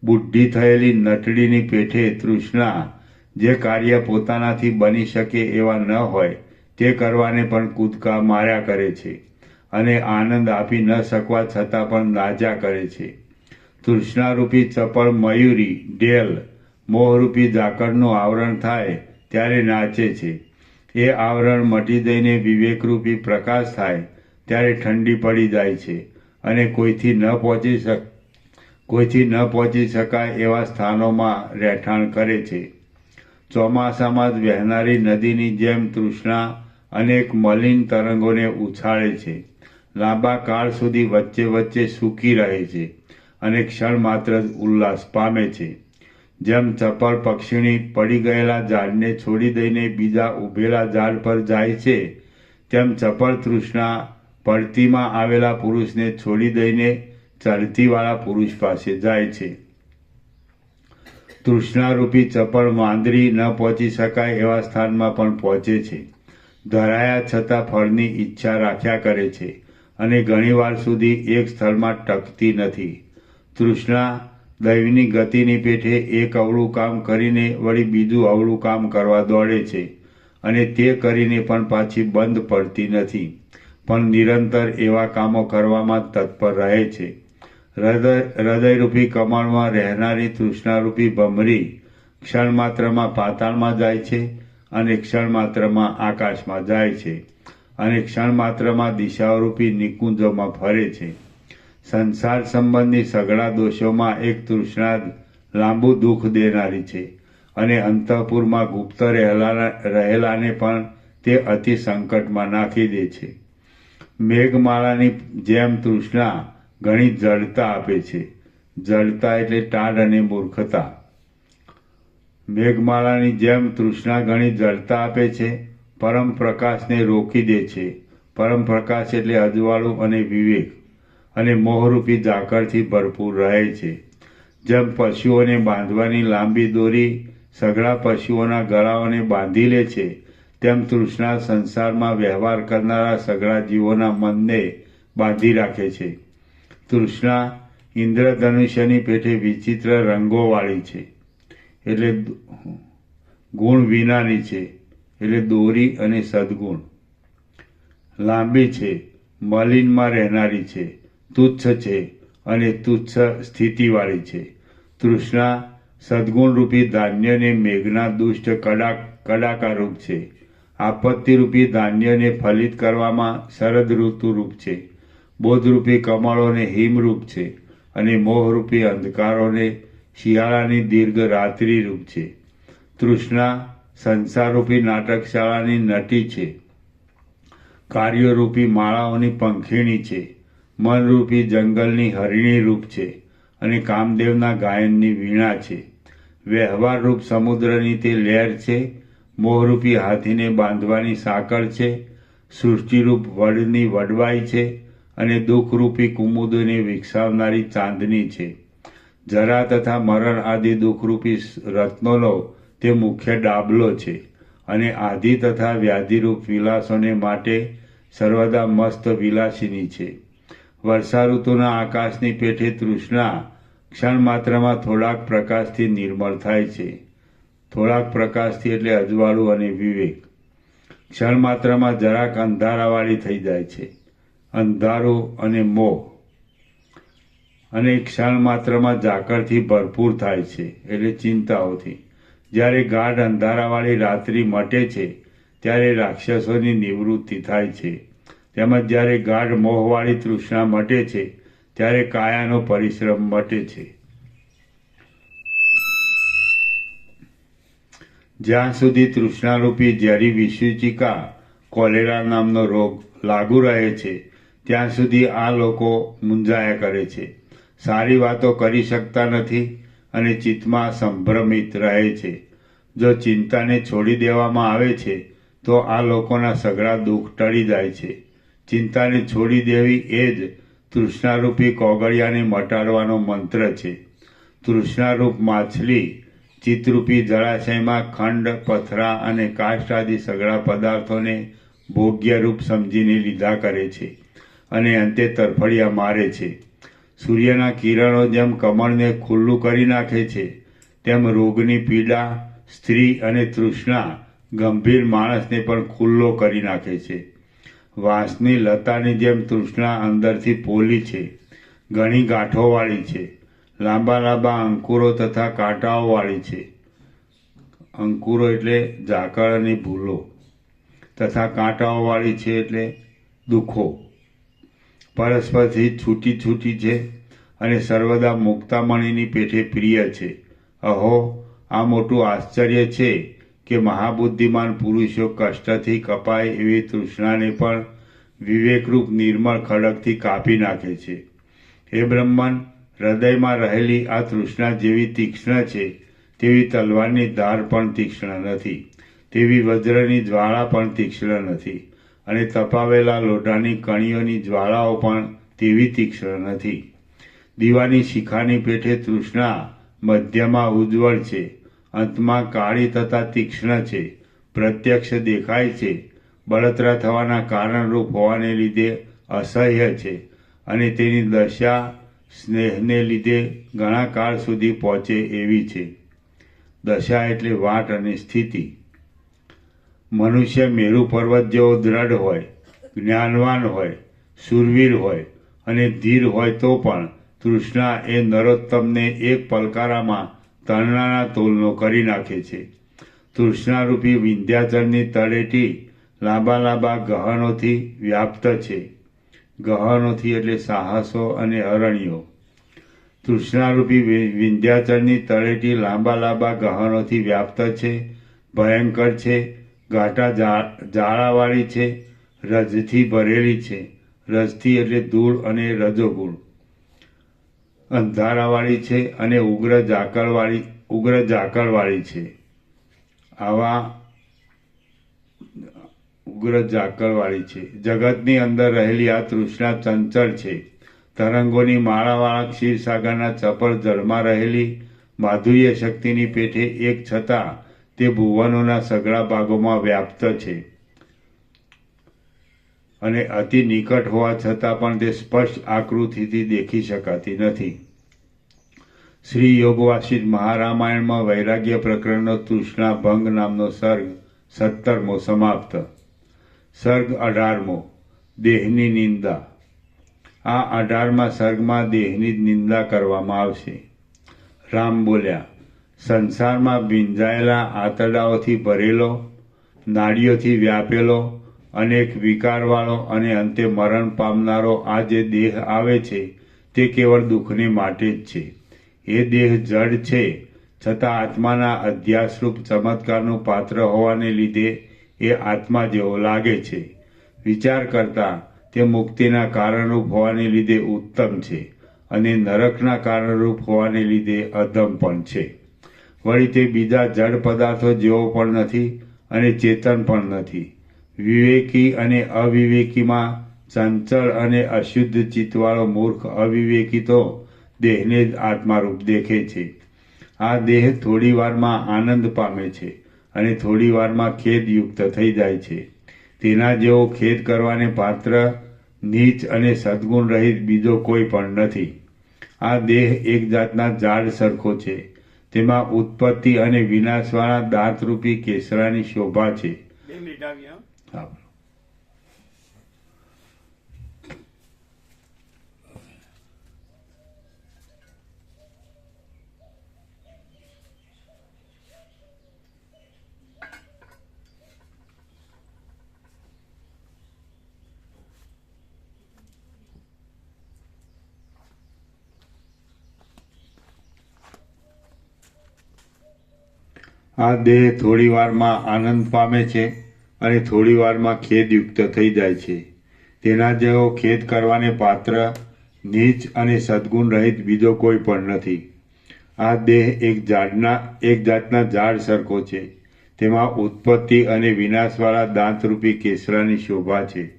બુદ્ધિ થયેલી નટડીની પેઠે તૃષ્ણા જે કાર્ય પોતાનાથી બની શકે એવા ન હોય તે કરવાને પણ કૂદકા માર્યા કરે છે અને આનંદ આપી ન શકવા છતાં પણ નાચ્યા કરે છે. તૃષ્ણારૂપી ચપળ મયુરી ઢેલ મોહરૂપી ઝાકળનું આવરણ થાય ત્યારે નાચે છે. એ આવરણ મટી જઈને વિવેકરૂપી પ્રકાશ થાય ત્યારે ઠંડી પડી જાય છે અને કોઈથી ન પહોંચી શકાય એવા સ્થાનોમાં રહેઠાણ કરે છે. ચોમાસામાં જ વહેનારી નદીની જેમ તૃષ્ણા અનેક મલિન તરંગોને ઉછાળે છે, લાંબા કાળ સુધી વચ્ચે વચ્ચે સૂકી રહે છે અને ક્ષણ માત્ર જ ઉલ્લાસ પામે છે. જેમ ચપળ પક્ષીણી પડી ગયેલા ઝાડને છોડી દઈને બીજા ઊભેલા ઝાડ પર જાય છે, તેમ ચપળ તૃષ્ણા પડતીમાં આવેલા પુરુષને છોડી દઈને ચડતીવાળા પુરુષ પાસે જાય છે. તૃષ્ણારૂપી ચપળ માંદરી ન પહોંચી શકાય એવા સ્થાનમાં પણ પહોંચે છે. ધરાયા છતાં ફળની ઈચ્છા રાખ્યા કરે છે અને ઘણીવાર સુધી એક સ્થળમાં ટકતી નથી. તૃષ્ણા દૈવની ગતિની પેઠે એક અવળું કામ કરીને વળી બીજું અવળું કામ કરવા દોડે છે અને તે કરીને પણ પાછી બંધ પડતી નથી, પણ નિરંતર એવા કામો કરવામાં તત્પર રહે છે. હૃદયરૂપી કમળમાં રહેનારી તૃષ્ણારૂપી ભમરી ક્ષણ માત્રમાં પાતાળમાં જાય છે અને ક્ષણ માત્રમાં આકાશમાં જાય છે અને ક્ષણ માત્રમાં દિશાઓરૂપી નિકુંજોમાં ફરે છે. સંસાર સંબંધી સઘળા દોષોમાં એક તૃષ્ણા લાંબુ દુઃખ દેનારી છે અને અંતઃપુરમાં ગુપ્ત રહેલાને પણ તે અતિ સંકટમાં નાખી દે છે. મેઘમાળાની જેમ તૃષ્ણા ઘણી જડતા આપે છે. જડતા એટલે ટાઢ અને મૂર્ખતા. મેઘમાળાની જેમ તૃષ્ણા ઘણી જડતા આપે છે, પરમ પ્રકાશને રોકી દે છે. પરમ પ્રકાશ એટલે અજવાળું અને વિવેક અને મોહરૂપી ઝાકળથી ભરપૂર રહે છે. જેમ પશુઓને બાંધવાની લાંબી દોરી સઘળા પશુઓના ગળાઓને બાંધી લે છે, તેમ તૃષ્ણા સંસારમાં વ્યવહાર કરનારા સઘળા જીવોના મનને બાંધી રાખે છે. તૃષ્ણા ઇન્દ્રધનુષ્યની પેઠે વિચિત્ર રંગોવાળી છે, એટલે ગુણ વિનાની છે, એટલે દોરી અને સદગુણ. લાંબી છે, મલિનમાં રહેનારી છે, તુચ્છ છે અને તુચ્છ સ્થિતિવાળી છે. તૃષ્ણા સદગુણરૂપી ધાન્યને મેઘના દુષ્ટ કડાકારૂપ છે. આપત્તિરૂપી ધાન્યને ફલિત કરવામાં શરદ ઋતુરૂપ છે. બોધરૂપી કમળોને હિમરૂપ છે અને મોહરૂપી અંધકારોને શિયાળાની દીર્ઘ રાત્રિરૂપ છે. તૃષ્ણા સંસારરૂપી નાટકશાળાની નટી છે. કાર્યોરૂપી માળાઓની પંખીણી છે. મનરૂપી જંગલની હરિણી રૂપ છે અને કામદેવના ગાયનની વીણા છે. વ્યવહારરૂપ સમુદ્રની તે લહેર છે. મોહરૂપી હાથીને બાંધવાની સાંકળ છે. સૃષ્ટિરૂપ વડની વડવાઈ છે અને દુઃખરૂપી કુમુદોને વિકસાવનારી ચાંદની છે. જરા તથા મરણ આદિ દુઃખરૂપી રત્નોનો તે મુખ્ય ડાબલો છે અને આધિ તથા વ્યાધિરૂપ વિલાસોને માટે સર્વદા મસ્ત વિલાસિની છે. વર્ષા ઋતુના આકાશની પેઠે તૃષ્ણા ક્ષણ માત્રમાં થોડાક પ્રકાશથી નિર્મળ થાય છે. થોડાક પ્રકાશથી એટલે અજવાળું અને વિવેક. ક્ષણ માત્રમાં જરાક અંધારાવાળી થઈ જાય છે. અંધારું અને મોહ અને ક્ષણ માત્રમાં ઝાકળથી ભરપૂર થાય છે, એટલે ચિંતાઓથી. જ્યારે ગાઢ અંધારાવાળી રાત્રિ મટે છે ત્યારે રાક્ષસોની નિવૃત્તિ થાય છે. તેમજ જ્યારે ગાઢ મોહવાળી તૃષ્ણા મટે છે ત્યારે કાયાનો પરિશ્રમ મટે છે. જ્યાં સુધી તૃષ્ણારૂપી ઝેરી વિસૂચિકા કોલેરા નામનો રોગ લાગુ રહે છે ત્યાં સુધી આ લોકો મૂંઝાયા કરે છે, સારી વાતો કરી શકતા નથી અને ચિત્તમાં સંભ્રમિત રહે છે. જો ચિંતાને છોડી દેવામાં આવે છે તો આ લોકોના સઘળા દુઃખ ટળી જાય છે. ચિંતાને છોડી દેવી એ જ તૃષ્ણારૂપી કોગળિયાને મટાડવાનો મંત્ર છે. તૃષ્ણારૂપ માછલી ચિત્તરૂપી જળાશયમાં ખંડ, પથરા અને કાષ્ઠ આદિ સઘળા પદાર્થોને ભોગ્યરૂપ સમજીને લીધા કરે છે અને અંતે તરફડિયા મારે છે. સૂર્યના કિરણો જેમ કમળને ખુલ્લું કરી નાખે છે, તેમ રોગની પીડા, સ્ત્રી અને તૃષ્ણા ગંભીર માણસને પણ ખુલ્લો કરી નાખે છે. વાંસની લતાની જેમ તૃષ્ણા અંદરથી પોલી છે, ઘણી ગાંઠોવાળી છે, લાંબા લાંબા અંકુરો તથા કાંટાઓવાળી છે. અંકુરો એટલે ઝાકળ અને ભૂલો, તથા કાંટાઓવાળી છે એટલે દુઃખો. પરસ્પરથી છૂટી છૂટી છે અને સર્વદા મુક્તામણીની પેઠે પ્રિય છે. અહો, આ મોટું આશ્ચર્ય છે કે મહાબુદ્ધિમાન પુરુષો કષ્ટથી કપાય એવી તૃષ્ણાને પણ વિવેકરૂપ નિર્મળ ખડગથી કાપી નાખે છે. હે બ્રહ્મન, હૃદયમાં રહેલી આ તૃષ્ણા જેવી તીક્ષ્ણ છે તેવી તલવારની ધાર પણ તીક્ષ્ણ નથી, તેવી વજ્રની જ્વાળા પણ તીક્ષ્ણ નથી, અને તપાવેલા લોઢાની કણીઓની જ્વાળાઓ પણ તેવી તીક્ષ્ણ નથી. દીવાની શિખાની પેઠે તૃષ્ણા મધ્યમાં ઉજ્જવળ છે, અંતમાં કાળી તથા તીક્ષ્ણ છે, પ્રત્યક્ષ દેખાય છે, બળતરા થવાના કારણરૂપ હોવાને લીધે અસહ્ય છે, અને તેની દશા સ્નેહને લીધે ઘણા કાળ સુધી પહોંચે એવી છે. દશા એટલે વાટ અને સ્થિતિ. મનુષ્ય મેરુ પર્વત જેવો દ્રઢ હોય, જ્ઞાનવાન હોય, શૂરવીર હોય અને ધીર હોય તો પણ તૃષ્ણા એ નરોત્તમને એક પલકારામાં તરણાના તોલનો કરી નાખે છે. તૃષ્ણારૂપી વિંધ્યાચળની તળેટી લાંબા લાંબા ગહનોથી વ્યાપ્ત છે. ગહનોથી એટલે સાહસો અને અરણ્યો. તૃષ્ણારૂપી વિંધ્યાચળની તળેટી લાંબા લાંબા ગહનોથી વ્યાપ્ત છે, ભયંકર છે, ઘાટા જાળાવાળી છે, રજથી ભરેલી છે. રજથી એટલે ધૂળ અને રજોગુણ. અંધારાવાળી છે અને ઉગ્ર ઝાકળવાળી છે. જગતની અંદર રહેલી આ તૃષ્ણા ચંચળ છે. તરંગોની માળાવાળા ક્ષીરસાગરના ચપળ જળમાં રહેલી માધુર્ય શક્તિની પેઠે એક છતાં તે ભુવનોના સઘળા ભાગોમાં વ્યાપ્ત છે, અને અતિ નિકટ હોવા છતાં પણ તે સ્પષ્ટ આકૃતિથી દેખી શકાતી નથી. શ્રી યોગવાસિષ્ઠ મહારામાયણમાં વૈરાગ્ય પ્રકરણનો તૃષ્ણા ભંગ નામનો સર્ગ 17મો સમાપ્ત. સર્ગ 18મો દેહની નિંદા. આ 18મા સર્ગમાં દેહની જ નિંદા કરવામાં આવશે. રામ બોલ્યા, સંસારમાં ભીંજાયેલા આંતરડાઓથી ભરેલો, નાડીઓથી વ્યાપેલો, અનેક વિકારવાળો અને અંતે મરણ પામનારો આ જે દેહ આવે છે તે કેવળ દુઃખને માટે જ છે. એ દેહ જડ છે, છતાં આત્માના અધ્યાસરૂપ ચમત્કારનું પાત્ર હોવાને લીધે એ આત્મા જેવો લાગે છે. વિચાર કરતા તે મુક્તિના કારણરૂપ હોવાને લીધે ઉત્તમ છે, અને નરકના કારણરૂપ હોવાને લીધે અધમ પણ છે. વળી તે બીજા જડ પદાર્થો જેવો પણ નથી અને ચેતન પણ નથી. વિવેકી અને અવિવેકીમાં ચંચળ અને અશુદ્ધ ચિત્તવાળો મૂર્ખ અવિવેકી તો દેહને જ આત્મારૂપ દેખે છે. આ દેહ થોડી વારમાં આનંદ પામે છે અને થોડી વારમાં ખેદયુક્ત થઈ જાય છે. તેના જેવો ખેદ કરવાને પાત્ર નીચ અને સદ્ગુણ રહિત બીજો કોઈ પણ નથી. આ દેહ એક જાતના ઝાડ સરખો છે. તેમાં ઉત્પત્તિ અને વિનાશવાળા દાંતરૂપી કેસરાની શોભા છે. હા. આ દેહ થોડી વારમાં આનંદ પામે છે અને થોડી વારમાં ખેદયુક્ત થઈ જાય છે. તેના જેવો ખેદ કરવાને પાત્ર નીચ અને સદ્ગુણ રહિત બીજો કોઈ પણ નથી. આ દેહ એક જાતના ઝાડ સરખો છે. તેમાં ઉત્પત્તિ અને વિનાશવાળા દાંતરૂપી કેસરાની શોભા છે,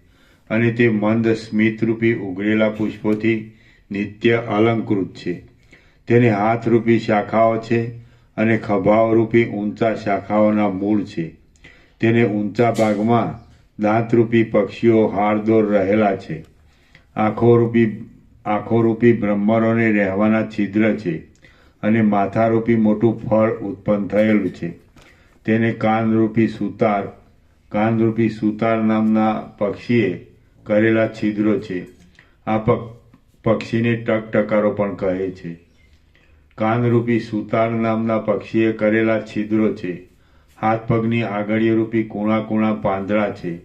અને તે મંદ સ્મિતરૂપી ઉઘડેલા પુષ્પોથી નિત્ય અલંકૃત છે. તેને હાથરૂપી શાખાઓ છે અને ખભાઓરૂપી ઊંચા શાખાઓના મૂળ છે. તેને ઊંચા ભાગમાં દાંતરૂપી પક્ષીઓ હારદોર રહેલા છે. આંખોરૂપી બ્રહ્મરોને રહેવાના છિદ્ર છે, અને માથારૂપી મોટું ફળ ઉત્પન્ન થયેલું છે. તેને કાનરૂપી સુતાર નામના પક્ષીએ કરેલા છિદ્રો છે. આ પક્ષીને ટકટકારો પણ કહે છે. કાનરૂપી સુતાર નામના પક્ષીએ કરેલા છિદ્રો છે. હાથ પગની આંગળીઓરૂપી કૂણા પાંદડા છે.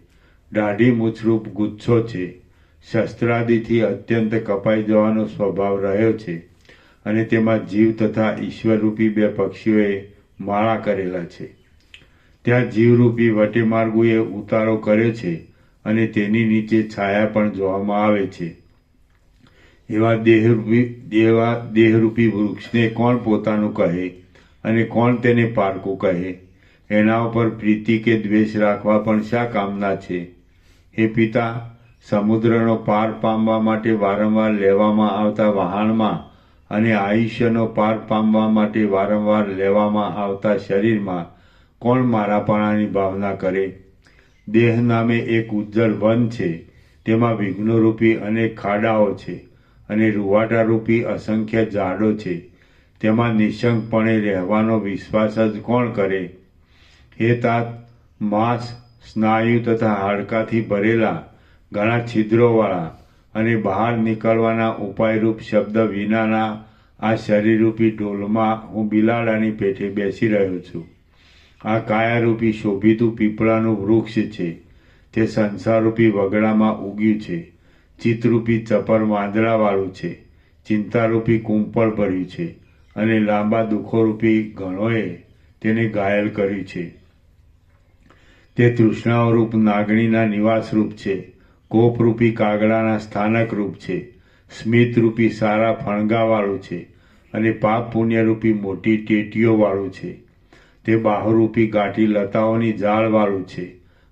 દાઢી મૂછરૂપ ગુચ્છો છે. શસ્ત્રાદિથી અત્યંત કપાઈ જવાનો સ્વભાવ રહ્યો છે, અને તેમાં જીવ તથા ઈશ્વરરૂપી બે પક્ષીઓએ માળા કરેલા છે. ત્યાં જીવરૂપી વટેમાર્ગુએ ઉતારો કર્યો છે અને તેની નીચે છાયા પણ જોવામાં આવે છે. એવા દેહરૂપી વૃક્ષને કોણ પોતાનું કહે અને કોણ તેને પારકું કહે? એના ઉપર પ્રીતિ કે દ્વેષ રાખવા પણ શા કામના છે? હે પિતા, સમુદ્રનો પાર પામવા માટે વારંવાર લેવામાં આવતા વહાણમાં અને આયુષ્યનો પાર પામવા માટે વારંવાર લેવામાં આવતા શરીરમાં કોણ મારાપણાની ભાવના કરે? દેહ નામે એક ઉજ્જળ વન છે, તેમાં વિઘ્નોરૂપી અનેક ખાડાઓ છે અને રૂવાટારૂપી અસંખ્ય ઝાડો છે. તેમાં નિઃશંકપણે રહેવાનો વિશ્વાસ જ કોણ કરે? હે તાત, માંસ, સ્નાયુ તથા હાડકાથી ભરેલા ઘણા છિદ્રોવાળા અને બહાર નીકળવાના ઉપાયરૂપ શબ્દ વિનાના આ શરીરરૂપી ઢોલમાં હું બિલાડાની પેઠે બેસી રહ્યો છું. આ કાયારૂપી શોભિતું પીપળાનું વૃક્ષ છે. તે સંસારરૂપી વગડામાં ઉગ્યું છે. ચિત્તરૂપી ચપર વાંદડાવાળું છે. ચિંતારૂપી કુંપળ ભર્યું છે અને લાંબા દુઃખોરૂપી ગણોએ તેને ઘાયલ કર્યું છે. તે તૃષ્ણાઓરૂપ નાગણીના નિવાસરૂપ છે. કોપરૂપી કાગડાના સ્થાનકરૂપ છે. સ્મિતરૂપી સારા ફણગાવાળું છે અને પાપ પુણ્યરૂપી મોટી ટેટીઓવાળું છે. તે બાહુરૂપી ગાંઠી લતાઓની ઝાડવાળું છે.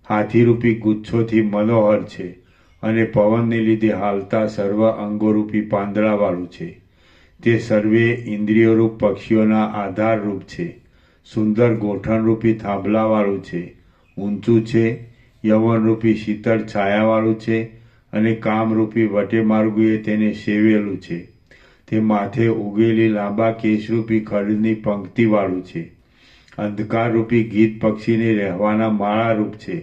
હાથીરૂપી ગુચ્છોથી મનોહર છે અને પવનને લીધે હાલતા સર્વ અંગોરૂપી પાંદડાવાળું છે. તે સર્વે ઇન્દ્રિયોરૂપ પક્ષીઓના આધારરૂપ છે. સુંદર ગોઠણરૂપી થાંભલાવાળું છે. ઊંચું છે, યવનરૂપી શીતળ છાયાવાળું છે અને કામરૂપી વટેમાર્ગુએ તેને સેવેલું છે. તે માથે ઉગેલી લાંબા કેશરૂપી ખડની પંક્તિવાળું છે. અંધકારરૂપી ગીત પક્ષીને રહેવાના માળારૂપ છે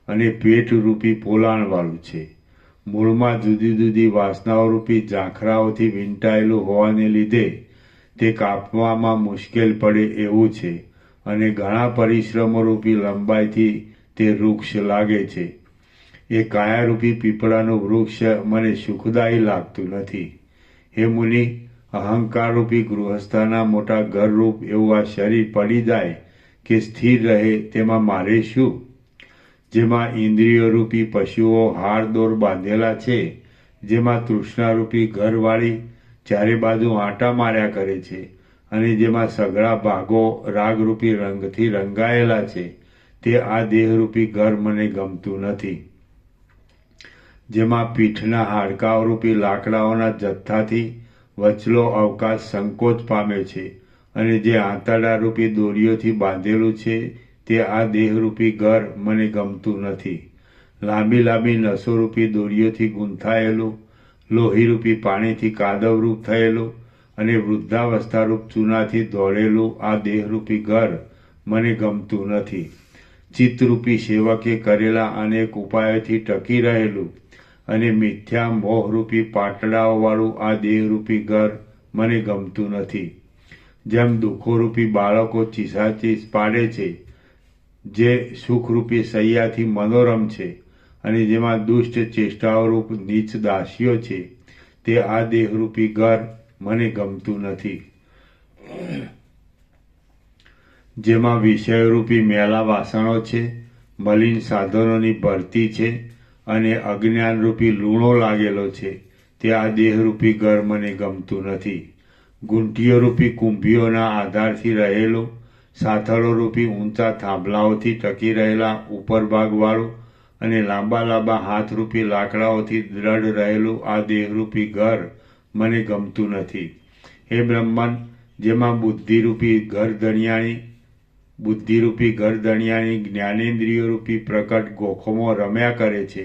અને પેટરૂપી પોલાણવાળું છે. મૂળમાં જુદી જુદી વાસનાઓરૂપી ઝાંખરાઓથી વીંટાયેલું હોવાને લીધે તે કાપવામાં મુશ્કેલ પડે એવું છે અને ઘણા પરિશ્રમોરૂપી લંબાઈથી તે વૃક્ષ લાગે છે. એ કાયારૂપી પીપળાનું વૃક્ષ મને સુખદાયી લાગતું નથી. હે મુનિ, અહંકારરૂપી ગૃહસ્થાના મોટા ઘરરૂપ એવું આ શરીર પડી જાય કે સ્થિર રહે તેમાં મારે શું? જેમાં ઇન્દ્રિયોરૂપી પશુઓ હારદોર બાંધેલા છે, જેમાં તૃષ્ણારૂપી ઘરવાળી ચારે બાજુ આંટા માર્યા કરે છે અને જેમાં સઘળા ભાગો રાગરૂપી રંગથી રંગાયેલા છે, તે આ દેહરૂપી ઘર મને ગમતું નથી. જેમાં પીઠના હાડકાઓરૂપી લાકડાઓના જથ્થાથી વચલો અવકાશ સંકોચ પામે છે અને જે આંતરડારૂપી દોરીઓથી બાંધેલું છે, તે આ દેહરૂપી ઘર મને ગમતું નથી. લાંબી લાંબી નસોરૂપી દોરીઓથી ગૂંથાયેલું, લોહીરૂપી પાણીથી કાદવરૂપ થયેલું અને વૃદ્ધાવસ્થારૂપ ચૂનાથી દોડેલું આ દેહરૂપી ઘર મને ગમતું નથી. ચિત્તરૂપી સેવકે કરેલા અનેક ઉપાયોથી ટકી રહેલું અને મિથ્યા મોહરૂપી પાટડાઓવાળું આ દેહરૂપી ઘર મને ગમતું નથી. જેમ દુઃખોરૂપી બાળકો ચીસાચીસ પાડે છે, જે સુખરૂપી સૈયાથી મનોરમ છે અને જેમાં દુષ્ટ ચેષ્ટાઓરૂપ નીચ દાસીઓ છે, તે આ દેહરૂપી ઘર મને ગમતું નથી. જેમાં વિષયરૂપી મેલા વાસણો છે, મલિન સાધનોની ભરતી છે અને અજ્ઞાનરૂપી લૂણો લાગેલો છે, તે આ દેહરૂપી ઘર મને ગમતું નથી. ગુંઠીઓરૂપી કુંભીઓના આધારથી રહેલું, સાથળોરૂપી ઊંચા થાંભલાઓથી ટકી રહેલા ઉપર ભાગવાળું અને લાંબા લાંબા હાથરૂપી લાકડાઓથી દ્રઢ રહેલું આ દેહરૂપી ઘર મને ગમતું નથી. હે બ્રહ્મન, જેમાં બુદ્ધિરૂપી ઘરધણિયાની જ્ઞાનેન્દ્રિયોરૂપી પ્રકટ ગોખોમાં રમ્યા કરે છે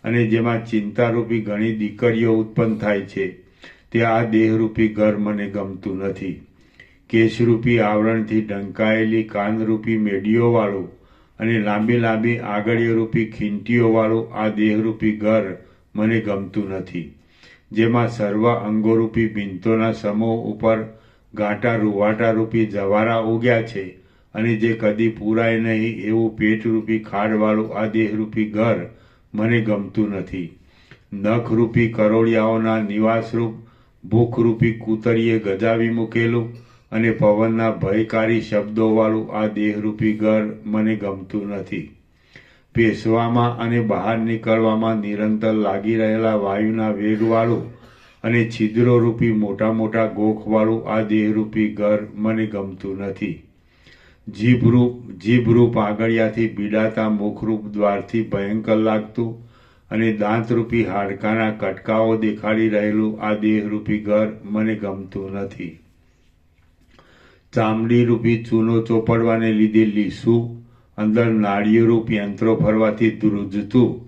અને જેમાં ચિંતારૂપી ઘણી દીકરીઓ ઉત્પન્ન થાય છે, તે આ દેહરૂપી ઘર મને ગમતું નથી. કેશરૂપી આવરણથી ઢંકાયેલી કાનરૂપી મેડીઓવાળું અને લાંબી લાંબી આગળીઓરૂપી ખીંટીઓવાળું આ દેહરૂપી ઘર મને ગમતું નથી. જેમાં સર્વ અંગોરૂપી બિંતોના સમૂહ ઉપર ગાંઠા રૂવાટારૂપી જવારા ઉગ્યા છે અને જે કદી પૂરાય નહીં એવું પેટરૂપી ખાડવાળું આ દેહરૂપી ઘર મને ગમતું નથી. નખરૂપી કરોળિયાઓના નિવાસરૂપ ભૂખરૂપી કૂતરીએ ગજાવી મૂકેલું અને પવનના ભયકારી શબ્દોવાળું આ દેહરૂપી ઘર મને ગમતું નથી. પેશવામાં અને બહાર નીકળવામાં નિરંતર લાગી રહેલા વાયુના વેગવાળું અને છિદ્રોરૂપી મોટા મોટા ગોખવાળું આ દેહરૂપી ઘર મને ગમતું નથી. જીભરૂપ આગળિયાથી પીડાતા મુખરૂપ દ્વારથી ભયંકર લાગતું અને દાંતરૂપી હાડકાના કટકાઓ દેખાડી રહેલું આ દેહરૂપી ઘર મને ગમતું નથી. ચામડીરૂપી ચૂનો ચોપડવાને લીધે લીસું, અંદર નાળિયેરૂપ યંત્રો ફરવાથી ધ્રુજતું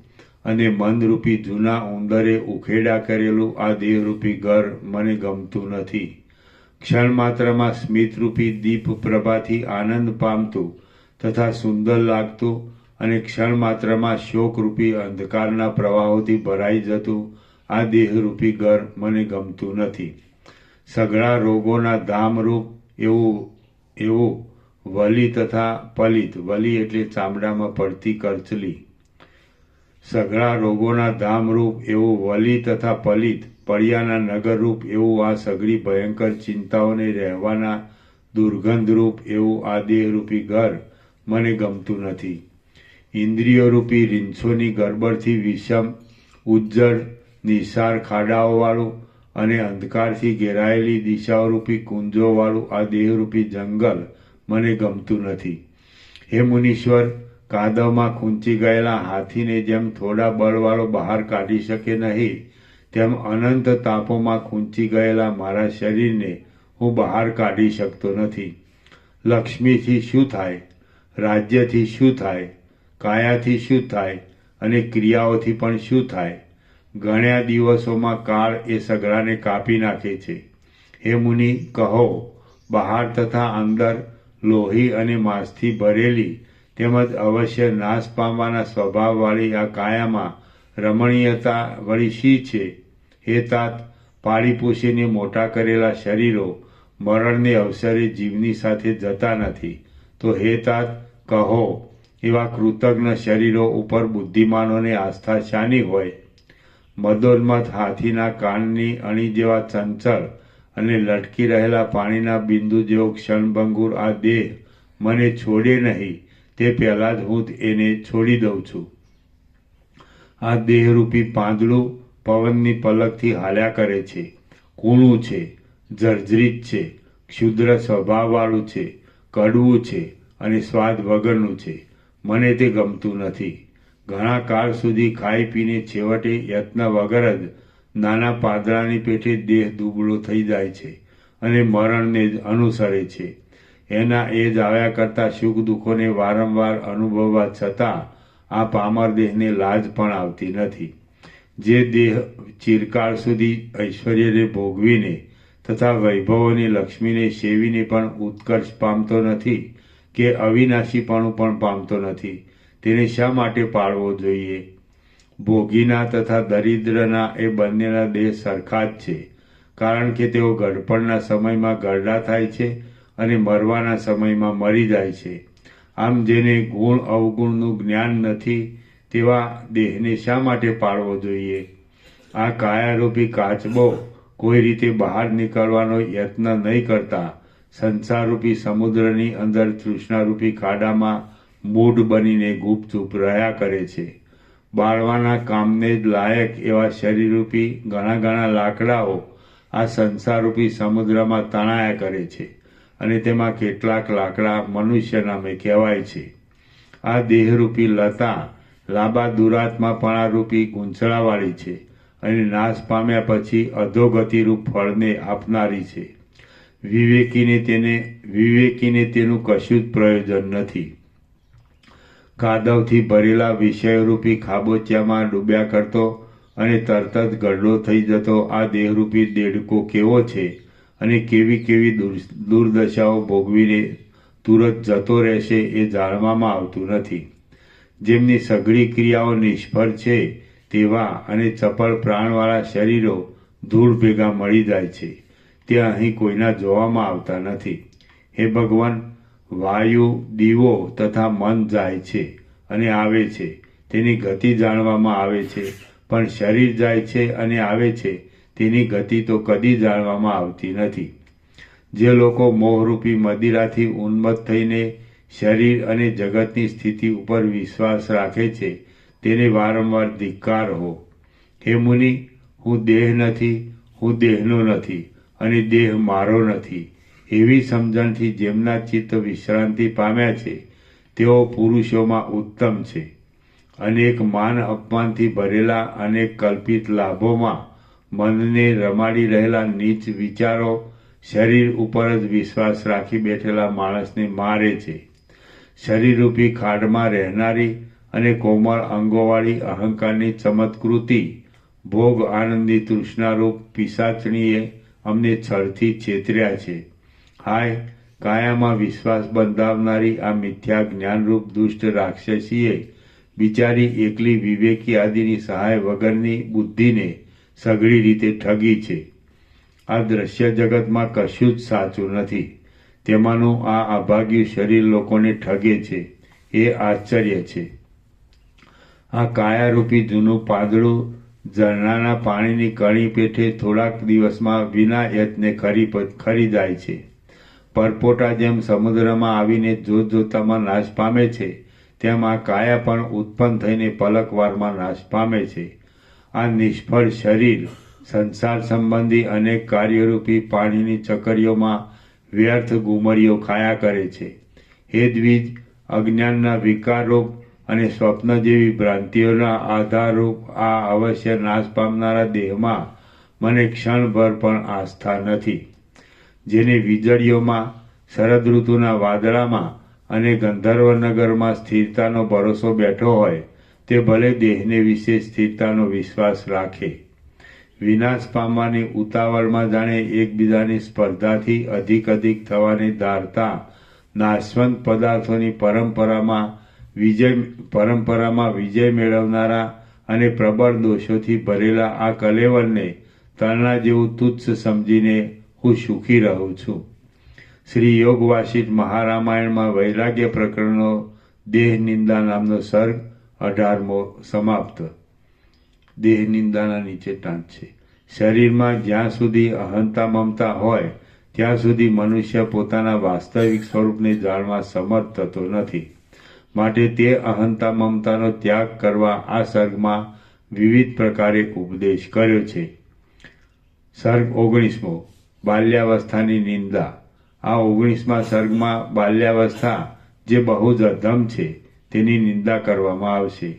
અને મનરૂપી જૂના ઉંદરે ઉખેડા કરેલું આ દેહરૂપી ઘર મને ગમતું નથી. ક્ષણ માત્રમાં સ્મિતરૂપી દીપ પ્રભાથી આનંદ પામતું તથા સુંદર લાગતું અને ક્ષણ માત્રમાં શોકરૂપી અંધકારના પ્રવાહોથી ભરાઈ જતું આ દેહરૂપી ઘર મને ગમતું નથી. સઘળા રોગોના ધામરૂપ એવું વલી તથા પલિત, વલી એટલે ચામડામાં પડતી કરચલી, સઘળા રોગોના ધામરૂપ એવું વલી તથા પલિત, પળિયાના નગરરૂપ એવું આ સઘળી ભયંકર ચિંતાઓને રહેવાના દુર્ગંધરૂપ એવું આ દેહરૂપી ઘર મને ગમતું નથી. ઇન્દ્રિયોરૂપી રીંછોની ગરબડથી વિષમ, ઉજ્જડ, નિસાર ખાડાઓવાળું અને અંધકારથી ઘેરાયેલી દિશાઓરૂપી કુંજોવાળું આ દેહરૂપી જંગલ મને ગમતું નથી. હે મુનીશ્વર, કાદવમાં ખૂંચી ગયેલા હાથીને જેમ થોડા બળવાળો બહાર કાઢી શકે નહીં, તેમ અનંત તાપોમાં ખૂંચી ગયેલા મારા શરીરને હું બહાર કાઢી શકતો નથી. લક્ષ્મીથી શું થાય, રાજ્યથી શું થાય, કાયાથી શું થાય અને ક્રિયાઓથી પણ શું થાય? ઘણા દિવસોમાં કાળ એ સઘળાને કાપી નાખે છે. હે મુનિ, કહો, બહાર તથા અંદર લોહી અને માંસથી ભરેલી તેમજ અવશ્ય નાશ પામવાના સ્વભાવવાળી આ કાયામાં રમણીયતા વળી શી છે? હે તાત, પાળી પોષીને મોટા કરેલા શરીરો મરણને અવસરે જીવની સાથે જતા નથી. તો હે તાત, કહો, એવા કૃતજ્ઞ શરીરો ઉપર બુદ્ધિમાનોને આસ્થા શાની હોય? મદોન્મત હાથીના કાનની અણી જેવા ચંચળ અને લટકી રહેલા પાણીના બિંદુ જેવો ક્ષણભંગુર આ દેહ મને છોડે નહીં તે પહેલાં જ હું એને છોડી દઉં છું. આ દેહરૂપી પાંદડું પવનની પલકથી હાલ્યા કરે છે, કૂણું છે, જર્જરિત છે, ક્ષુદ્ર સ્વભાવવાળું છે, કડવું છે અને સ્વાદ વગરનું છે. મને તે ગમતું નથી. ઘણા કાળ સુધી ખાઈ પીને છેવટે યત્ન વગર જ નાના પાંદડાની પેઠે દેહ દુબળો થઈ જાય છે અને મરણને જ અનુસરે છે. એના એ જ આવ્યા કરતા સુખ દુઃખોને વારંવાર અનુભવવા છતાં આ પામર દેહને લાજ પણ આવતી નથી. જે દેહ ચિરકાળ સુધી ઐશ્વર્યને ભોગવીને તથા વૈભવોની લક્ષ્મીને સેવીને પણ ઉત્કર્ષ પામતો નથી કે અવિનાશીપણું પણ પામતો નથી, તેને શા માટે પાળવો જોઈએ? ભોગીના તથા દરિદ્રના એ બંનેના દેહ સરખા જ છે, કારણ કે તેઓ ગડપણના સમયમાં ગરડા થાય છે અને મરવાના સમયમાં મરી જાય છે. આમ જેને ગુણ અવગુણનું જ્ઞાન નથી તેવા દેહને શા માટે પાળવો જોઈએ? આ કાયારૂપી કાચબો કોઈ રીતે બહાર નીકળવાનો યત્ન નહીં કરતા સંસારરૂપી સમુદ્રની અંદર તૃષ્ણારૂપી ખાડામાં મૂઢ બનીને ગુપચુપ રહ્યા કરે છે. બાળવાના કામને જ લાયક એવા શરીરરૂપી ઘણા લાકડાઓ આ સંસારરૂપી સમુદ્રમાં તણાયા કરે છે અને તેમાં કેટલાક લાકડા મનુષ્ય નામે કહેવાય છે. આ દેહરૂપી લતા લાંબા દુરાત્માપણારૂપી ગૂંચળાવાળી છે અને નાશ પામ્યા પછી અધોગતિરૂપ ફળને આપનારી છે. વિવેકીને તેનું કશું જ પ્રયોજન નથી. કાદવથી ભરેલા વિષયરૂપી ખાબોચિયામાં ડૂબ્યા કરતો અને તરત જ ગરડો થઈ જતો આ દેહરૂપી દેડકો કેવો છે અને કેવી દુર્દશાઓ ભોગવીને તુરત જતો રહેશે એ જાણવામાં આવતું નથી. જેમની સઘળી ક્રિયાઓ નિષ્ફળ છે તેવા અને ચપળ પ્રાણવાળા શરીરો ધૂળ ભેગા મળી જાય છે, તે અહીં કોઈના જોવામાં આવતા નથી. હે ભગવાન, વાયુ, દીવો તથા મન જાય છે અને આવે છે, તેની ગતિ જાણવામાં આવે છે, પણ શરીર જાય છે અને આવે છે તેની ગતિ તો કદી જાણવામાં આવતી નથી. જે લોકો મોહરૂપી મદિરાથી ઉન્મત્ત થઈને શરીર અને જગતની સ્થિતિ ઉપર વિશ્વાસ રાખે છે તેને વારંવાર ધિક્કાર હો. હે મુનિ, હું દેહ નથી, હું દેહનો નથી અને દેહ મારો નથી એવી સમજણથી જેમના ચિત્ત વિશ્રાંતિ પામ્યા છે તેઓ પુરુષોમાં ઉત્તમ છે. અનેક માન અપમાનથી ભરેલા અનેક કલ્પિત લાભોમાં મનને રમાડી રહેલા નીચ વિચારો શરીર ઉપર જ વિશ્વાસ રાખી બેઠેલા માણસને મારે છે. શરીરરૂપી ખાડમાં રહેનારી અને કોમળ અંગોવાળી અહંકારની ચમત્કૃતિ ભોગ આનંદની તૃષ્ણારૂપ પિશાચણીએ અમને છળથી છેતર્યા છે. હાય, કાયામાં વિશ્વાસ બંધાવનારી આ મિથ્યા જ્ઞાનરૂપ દુષ્ટ રાક્ષસીએ બિચારી એકલી વિવેકી આદિની સહાય વગરની બુદ્ધિને સઘળી રીતે ઠગી છે. આ દ્રશ્ય જગતમાં કશું જ સાચું નથી. તેમાંનું આ અભાગ્યું શરીર લોકોને ઠગે છે એ આશ્ચર્ય છે. આ કાયારૂપી જૂનું પાંદડું ઝરણાના પાણીની કણી પેઠે થોડાક દિવસમાં વિના યત્ને ખરી જાય છે. પરપોટા જેમ સમુદ્રમાં આવીને જોતજોતામાં નાશ પામે છે તેમ આ કાયા પણ ઉત્પન્ન થઈને પલકવારમાં નાશ પામે છે. આ નિષ્ફળ શરીર સંસાર સંબંધી અનેક કાર્યરૂપી પાણીની ચકરીઓમાં વ્યર્થ ગુમરીઓ ખાયા કરે છે. હે દ્વિજ, અજ્ઞાનના વિકારરૂપ અને સ્વપ્ન જેવી ભ્રાંતિઓના આધારરૂપ આ અવશ્ય નાશ પામનારા દેહમાં મને ક્ષણભર પણ આસ્થા નથી. જેને વીજળીઓમાં, શરદ ઋતુના વાદળામાં અને ગંધર્વનગરમાં સ્થિરતાનો ભરોસો બેઠો હોય તે ભલે દેહને વિશે સ્થિરતાનો વિશ્વાસ રાખે. વિનાશ પામવાની ઉતાવળમાં જાણે એકબીજાની સ્પર્ધાથી અધિક થવાની ધારતા નાશવંત પદાર્થોની પરંપરામાં વિજય મેળવનારા અને પ્રબળ દોષોથી ભરેલા આ કલેવરને તલના જેવું તુચ્છ સમજીને હું સુખી રહું છું. શ્રી યોગ વાસિષ્ઠ મહારામાયણમાં વૈરાગ્ય પ્રકરણનો દેહ નિંદા નામનો સર્ગ 18મો સમાપ્ત. દેહ નિંદાના નીચે ટાંચ છે. શરીરમાં જ્યાં સુધી અહંતા મમતા હોય ત્યાં સુધી મનુષ્ય પોતાના વાસ્તવિક સ્વરૂપને જાણવા સમર્થ થતો નથી. માટે તે અહંતા મમતાનો ત્યાગ કરવા આ સર્ગમાં વિવિધ પ્રકારે ઉપદેશ કર્યો છે. સર્ગ 19મો, બાલ્યાવસ્થાની નિંદા. આ 19મા સર્ગમાં બાલ્યાવસ્થા જે બહુ જ અધમ છે તેની નિંદા કરવામાં આવશે.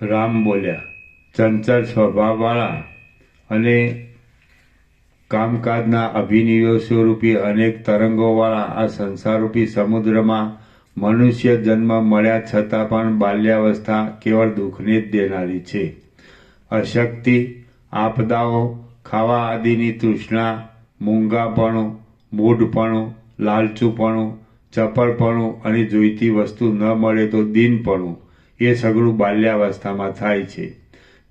રામ બોલ્યા, ચંચળ સ્વભાવવાળા અને કામકાજના અભિનિવેશોરૂપી અનેક તરંગોવાળા આ સંસારરૂપી સમુદ્રમાં મનુષ્ય જન્મ મળ્યા છતાં પણ બાલ્યાવસ્થા કેવળ દુઃખને જ દેનારી છે. અશક્તિ, આપદાઓ, ખાવા આદિની તૃષ્ણા, મૂંગાપણું, મૂઢપણું, લાલચુપણું, ચપળપણું અને જોઈતી વસ્તુ ન મળે તો દીનપણું એ સગળું બાલ્યાવસ્થામાં થાય છે.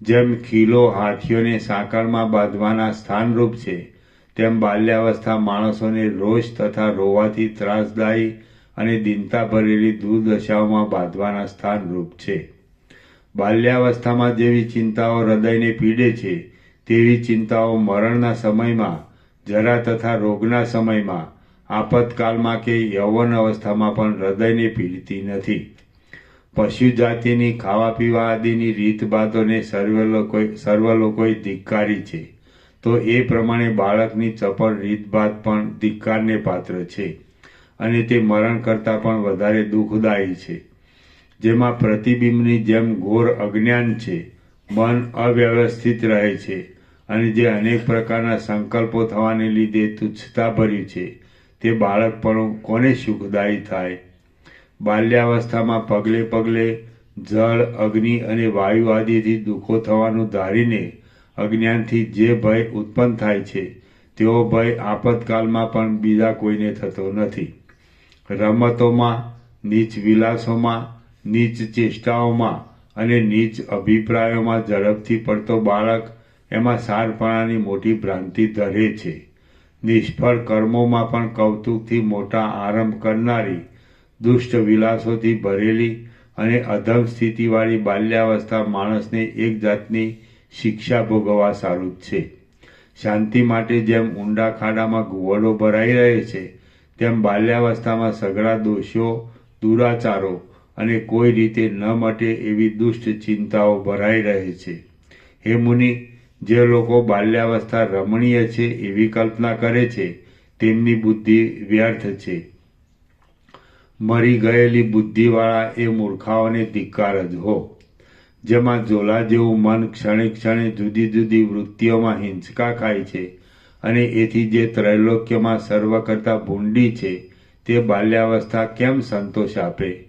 જેમ ખીલો હાથીઓને સાંકળમાં બાંધવાના સ્થાનરૂપ છે તેમ બાલ્યાવસ્થા માણસોને રોષ તથા રોવાથી ત્રાસદાયી અને દીનતા ભરેલી દુર્દશાઓમાં બાંધવાના સ્થાનરૂપ છે. બાલ્યાવસ્થામાં જેવી ચિંતાઓ હૃદયને પીડે છે તેવી ચિંતાઓ મરણના સમયમાં, જરા તથા રોગના સમયમાં, આપતકાલમાં કે યૌવન અવસ્થામાં પણ હૃદયને પીડતી નથી. પશુ જાતિની ખાવા પીવા આદિની રીતભાતોને સર્વ લોકોએ ધિક્કારી છે તો એ પ્રમાણે બાળકની ચપળ રીતભાત પણ ધિક્કારને પાત્ર છે અને તે મરણ કરતાં પણ વધારે દુઃખદાયી છે. જેમાં પ્રતિબિંબની જેમ ઘોર અજ્ઞાન છે, મન અવ્યવસ્થિત રહે છે અને જે અનેક પ્રકારના સંકલ્પો થવાને લીધે તુચ્છતા ભર્યું છે તે બાળકપણું કોને સુખદાયી થાય? બાલ્યાવસ્થામાં પગલે પગલે જળ, અગ્નિ અને વાયુ આદિથી દુઃખો થવાનું ધારીને અજ્ઞાનથી જે ભય ઉત્પન્ન થાય છે તેવો ભય આપતકાલમાં પણ બીજા કોઈને થતો નથી. રમતોમાં, નીચ વિલાસોમાં, નીચ ચેષ્ટાઓમાં અને નીચ અભિપ્રાયોમાં ઝડપથી પડતો બાળક એમાં સારપણાની મોટી ભ્રાંતિ ધરે છે. નિષ્ફળ કર્મોમાં પણ કૌતુકથી મોટા આરંભ કરનારી, દુષ્ટ વિલાસોથી ભરેલી અને અધમ સ્થિતિવાળી બાલ્યાવસ્થા માણસને એક જાતની શિક્ષા ભોગવવા સારું જ છે. શાંતિ માટે જેમ ઊંડા ખાડામાં ઘુવડો ભરાઈ રહે છે, તેમ બાલ્યાવસ્થામાં સઘળા દોષો, દુરાચારો અને કોઈ રીતે ન મટે એવી દુષ્ટ ચિંતાઓ ભરાઈ રહે છે. હે મુનિ, જે લોકો બાલ્યાવસ્થા રમણીય છે એવી કલ્પના કરે છે, તેમની બુદ્ધિ વ્યર્થ છે. મરી ગયેલી બુદ્ધિવાળા એ મૂર્ખાઓને ધિક્કાર જ હો. જેમાં ઝોલા જેવું મન ક્ષણે ક્ષણે જુદી જુદી વૃત્તિઓમાં હિંચકા ખાય છે અને એથી જે ત્રૈલોક્યમાં સર્વ કરતાં ભૂંડી છે, તે બાલ્યાવસ્થા કેમ સંતોષ આપે?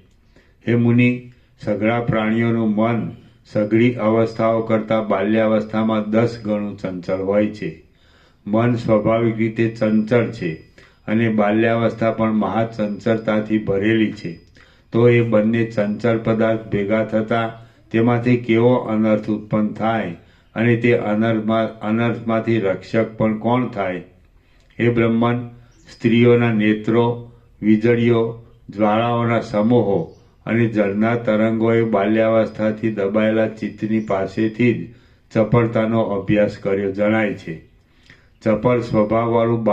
હે મુનિ, સઘળા પ્રાણીઓનું મન સઘળી અવસ્થાઓ કરતાં બાલ્યાવસ્થામાં 10 ગણું ચંચળ હોય છે. મન સ્વાભાવિક રીતે ચંચળ છે અને બાલ્યાવસ્થા પણ મહાચંચળતાથી ભરેલી છે. તો એ બંને ચંચળ પદાર્થ ભેગા થતાં તેમાંથી કેવો અનર્થ ઉત્પન્ન થાય અને તે અનર્થમાંથી રક્ષક પણ કોણ થાય? હે બ્રહ્મન, સ્ત્રીઓના નેત્રો, વીજળીઓ, જ્વાળાઓના સમૂહો અને જળના તરંગોએ બાલ્યાવસ્થાથી દબાયેલા ચિત્તની પાસેથી જ ચપળતાનો અભ્યાસ કર્યો જણાય છે. ચપળ સ્વભાવવાળું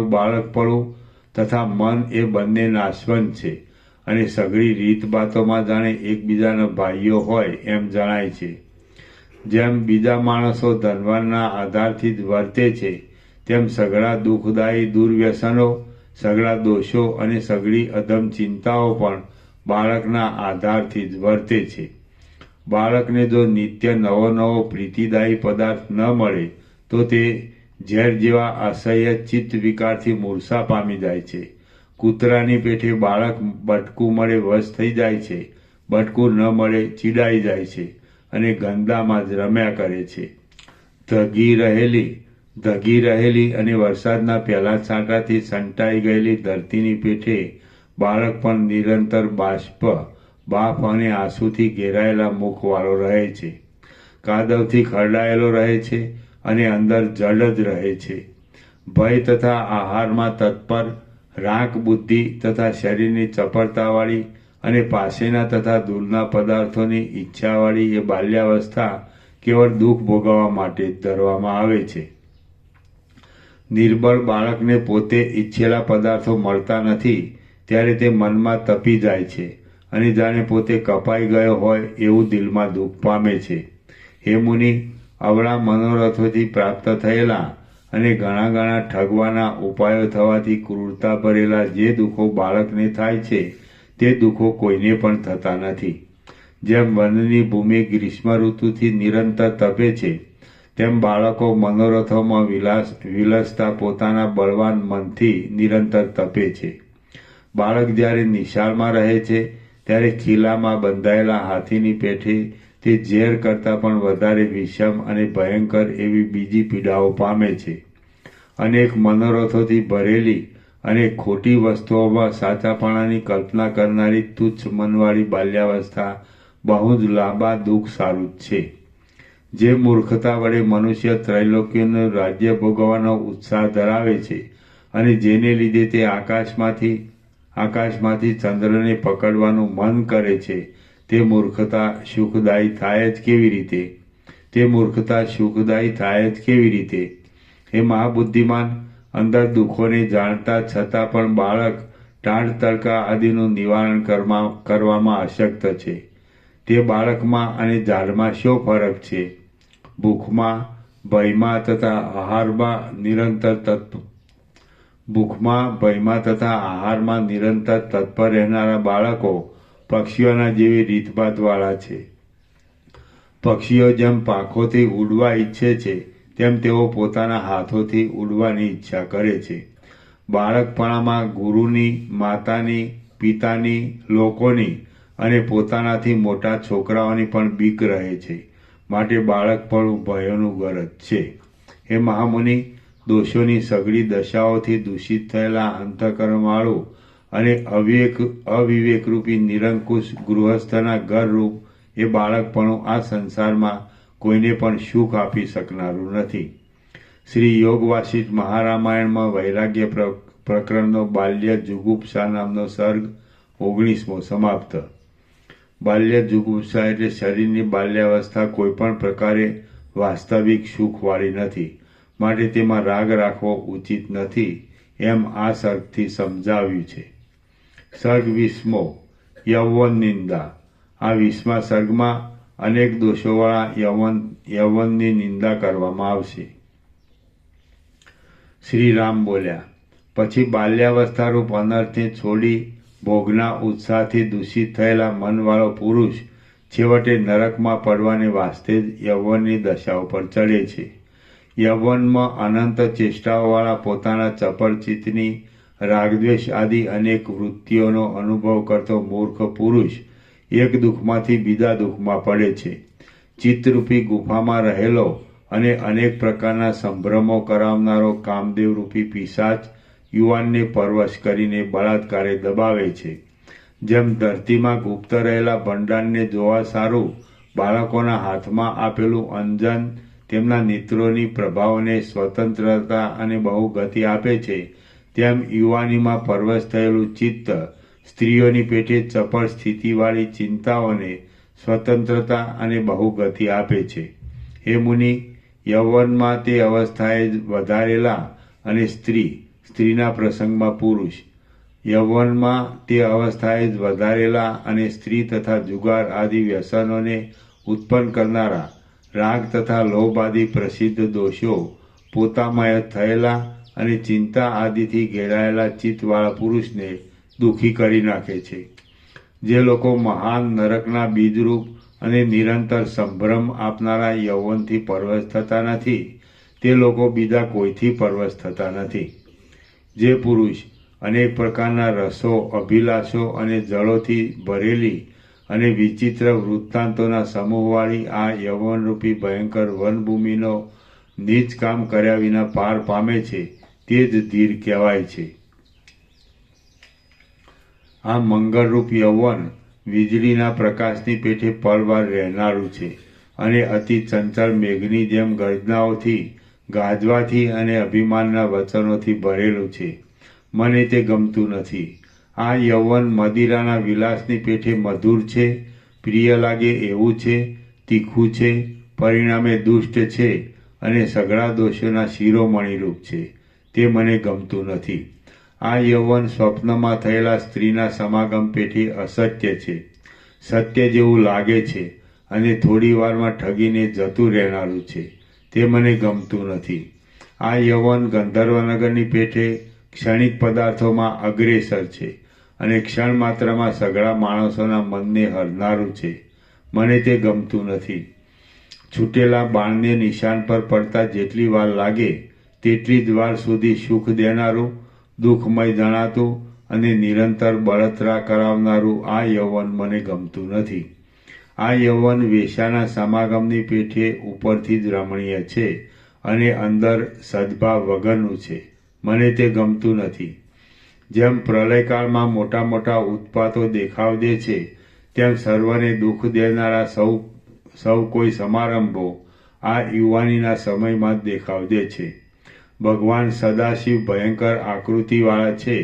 બાળકપણું તથા મન એ બંને નાશવંત છે અને સઘળી રીતબાતોમાં જાણે એકબીજાના ભાઈઓ હોય એમ જણાય છે. જેમ બીજા માણસો ધનવાનના આધારથી જ વર્તે છે, તેમ સઘળા દુઃખદાયી દુર્વ્યસનો, સઘળા દોષો અને સઘળી અધમ ચિંતાઓ પણ બાળકના આધારથી જ વર્તે છે. બાળકને જો નિત્ય નવો નવો પ્રીતિદાયી પદાર્થ ન મળે તો તે ઝેર જેવા અસહ્ય ચિત્ત વિકારથી મૂર્છા પામી જાય છે. કૂતરાની પેઠે બાળક બટકું મળે વશ થઈ જાય છે, બટકું ન મળે ચીડાઈ જાય છે અને ગંદામાં જ રમ્યા કરે છે. ધગી રહેલી અને વરસાદના પહેલા છાંટાથી સંટાઈ ગયેલી ધરતીની પેઠે બાળક પણ નિરંતર બાફ અને આંસુથી ઘેરાયેલા મુખવાળો રહે છે. કાદવથી ખરડાયેલો રહે છે અને અંદર જડ જ રહે છે. ભય તથા આહારમાં તત્પર, રાંક બુદ્ધિ તથા શરીરની ચપળતાવાળી અને પાસેના તથા દૂરના પદાર્થોની ઈચ્છાવાળી એ બાલ્યાવસ્થા કેવળ દુઃખ ભોગવવા માટે જ ધરવામાં આવે છે. નિર્બળ બાળકને પોતે ઈચ્છેલા પદાર્થો મળતા નથી ત્યારે તે મનમાં તપી જાય છે અને જાણે પોતે કપાઈ ગયો હોય એવું દિલમાં દુઃખ પામે છે. હે મુનિ, અવળા મનોરથોથી પ્રાપ્ત થયેલા અને ઘણા ઠગવાના ઉપાયો થવાથી ક્રૂરતા ભરેલા જે દુઃખો બાળકને થાય છે, તે દુઃખો કોઈને પણ થતા નથી. જેમ વનની ભૂમિ ગ્રીષ્મ ઋતુથી નિરંતર તપે છે, તેમ બાળકો મનોરથોમાં વિલસતા પોતાના બળવાન મનથી નિરંતર તપે છે. બાળક જ્યારે નિશાળમાં રહે છે ત્યારે ખીલામાં બંધાયેલા હાથીની પેઠે તે ઝેર કરતાં પણ વધારે વિષમ અને ભયંકર એવી બીજી પીડાઓ પામે છે. અનેક મનોરથોથી ભરેલી અને ખોટી વસ્તુઓમાં સાચાપણાની કલ્પના કરનારી તુચ્છ મનવાળી બાલ્યાવસ્થા બહુ જ લાંબા દુઃખ સારું જ છે. જે મૂર્ખતા વડે મનુષ્ય ત્રૈલોક્યનું રાજ્ય ભોગવવાનો ઉત્સાહ ધરાવે છે અને જેને લીધે તે આકાશમાંથી ચંદ્રને પકડવાનું મન કરે છે, તે મૂર્ખતા સુખદાયી થાય જ કેવી રીતે? હે મહાબુદ્ધિમાન, અંદર દુઃખોને જાણતા છતાં પણ બાળક ટાઢ તડકા આદિનું નિવારણ કરવામાં અશક્ત છે. તે બાળકમાં અને ઝાડમાં શો ફરક છે? ભૂખમાં, ભયમાં તથા આહારમાં નિરંતર તત્પર રહેનારા બાળકો પક્ષીઓના જેવી રીતભાતવાળા છે. પક્ષીઓ જેમ પાંખોથી ઉડવા ઈચ્છે છે, તેમ તેઓ પોતાના હાથોથી ઉડવાની ઈચ્છા કરે છે. બાળકપણામાં ગુરુની, માતાની, પિતાની, લોકોની અને પોતાનાથી મોટા છોકરાઓની પણ બીક રહે છે. માટે બાળકપણું ભયોનું ઘર જ છે. હે મહામુનિ, દોષોની સઘળી દશાઓથી દૂષિત થયેલા અંતઃકરણવાળું અને અવિવેકરૂપી નિરંકુશ ગૃહસ્થના ઘરરૂપ એ બાળકપણું આ સંસારમાં કોઈને પણ સુખ આપી શકનારું નથી. શ્રી યોગ વાસિષ્ઠ મહારામાયણમાં વૈરાગ્ય પ્રકરણનો બાલ્ય જુગુપ્સા નામનો સર્ગ 19મો સમાપ્ત. બાલ્ય જુગુપ્સા એટલે શરીરની બાલ્યાવસ્થા કોઈ પણ પ્રકારે વાસ્તવિક સુખવાળી નથી, માટે તેમાં રાગ રાખવો ઉચિત નથી, એમ આ સર્ગથી સમજાવ્યું છે. સર્ગ 20મો યૌવન નિંદા. આ 20મા સર્ગમાં અનેક દોષોવાળા યૌવનની નિંદા કરવામાં આવશે. શ્રી રામ બોલ્યા, પછી બાલ્યાવસ્થારૂપ અનર્થને છોડી ભોગના ઉત્સાહથી દૂષિત થયેલા મનવાળો પુરુષ છેવટે નરકમાં પડવાને વાસ્તે જ યૌવનની દશા ઉપર ચડે છે. યૌવનમાં અનંત ચેષ્ટાઓવાળા પોતાના ચપળ ચિત્તની રાગદ્વેષ આદિ અનેક વૃત્તિઓનો અનુભવ કરતો મૂર્ખ પુરુષ એક દુઃખમાંથી બીજા દુઃખમાં પડે છે. ચિત્તરૂપી ગુફામાં રહેલો અને અનેક પ્રકારના સંભ્રમો કરાવનારો કામદેવરૂપી પિશાચ યુવાનને પરવશ કરીને બળાત્કારે દબાવે છે. જેમ ધરતીમાં ગુપ્ત રહેલા ભંડારને જોવા સારું બાળકોના હાથમાં આપેલું અંજન તેમના નેત્રોની પ્રભાવને સ્વતંત્રતા અને બહુ ગતિ આપે છે, તેમ યુવાનીમાં પરવશ થયેલું ચિત્ત સ્ત્રીઓની પેટે ચપળ સ્થિતિવાળી ચિંતાઓને સ્વતંત્રતા અને બહુ ગતિ આપે છે. હે મુનિ, યૌવનમાં તે અવસ્થાએ જ વધારેલા અને સ્ત્રીના પ્રસંગમાં પુરુષ, યૌવનમાં તે અવસ્થાએ જ વધારેલા અને સ્ત્રી તથા જુગાર આદિ વ્યસનોને ઉત્પન્ન કરનારા રાગ તથા લોભ આદિ પ્રસિદ્ધ દોષો પોતામાં થયેલા અને ચિંતા આદિથી ઘેરાયેલા ચિત્તવાળા પુરુષને દુઃખી કરી નાખે છે. જે લોકો મહાન નરકના બીજરૂપ અને નિરંતર સંભ્રમ આપનારા યૌવનથી પરવશ થતા નથી, તે લોકો બીજા કોઈથી પરવશ થતા નથી. જે પુરુષ અનેક પ્રકારના રસો, અભિલાષો અને જળોથી ભરેલી અને વિચિત્ર વૃત્તાંતોના સમૂહવાળી આ યૌવનરૂપી ભયંકર વનભૂમિનો નીચ કામ કર્યા વિના પાર પામે છે, તે જ ધીર કહેવાય છે. આ મંગળરૂપ યૌવન વીજળીના પ્રકાશની પેઠે પળવાર રહેનારું છે અને અતિ ચંચળ મેઘની જેમ ગર્જનાઓથી, ગાજવાથી અને અભિમાનના વચનોથી ભરેલું છે. મને તે ગમતું નથી. આ યૌવન મદિરાના વિલાસની પેઠે મધુર છે, પ્રિય લાગે એવું છે, તીખું છે, પરિણામે દુષ્ટ છે અને સઘળા દોષોના શિરોમણીરૂપ છે. તે મને ગમતું નથી. આ યૌવન સ્વપ્નમાં થયેલા સ્ત્રીના સમાગમ પેઠે અસત્ય છે, સત્ય જેવું લાગે છે અને થોડી વારમાં ઠગીને જતું રહેનારું છે. તે મને ગમતું નથી. આ યૌવન ગંધર્વનગરની પેઠે ક્ષણિક પદાર્થોમાં અગ્રેસર છે અને ક્ષણ માત્રમાં સઘળા માણસોના મનને હરનારું છે. મને તે ગમતું નથી. છૂટેલા બાણને નિશાન પર પડતા જેટલી વાર લાગે તેટલી જ વાર સુધી સુખ દેનારું, દુઃખમય જણાતું અને નિરંતર બળતરા કરાવનારું આ યૌવન મને ગમતું નથી. આ યૌવન વેશ્યાના સમાગમની પેઠે ઉપરથી જ રમણીય છે અને અંદર સદભાવ વગરનું છે. મને તે ગમતું નથી. જેમ પ્રલયકાળમાં મોટા મોટા ઉત્પાતો દેખાવ દે છે, તેમ સર્વને દુઃખ દેનારા સૌ કોઈ સમારંભો આ યુવાનીના સમયમાં જ દેખાવ દે છે. ભગવાન સદાશિવ ભયંકર આકૃતિવાળા છે,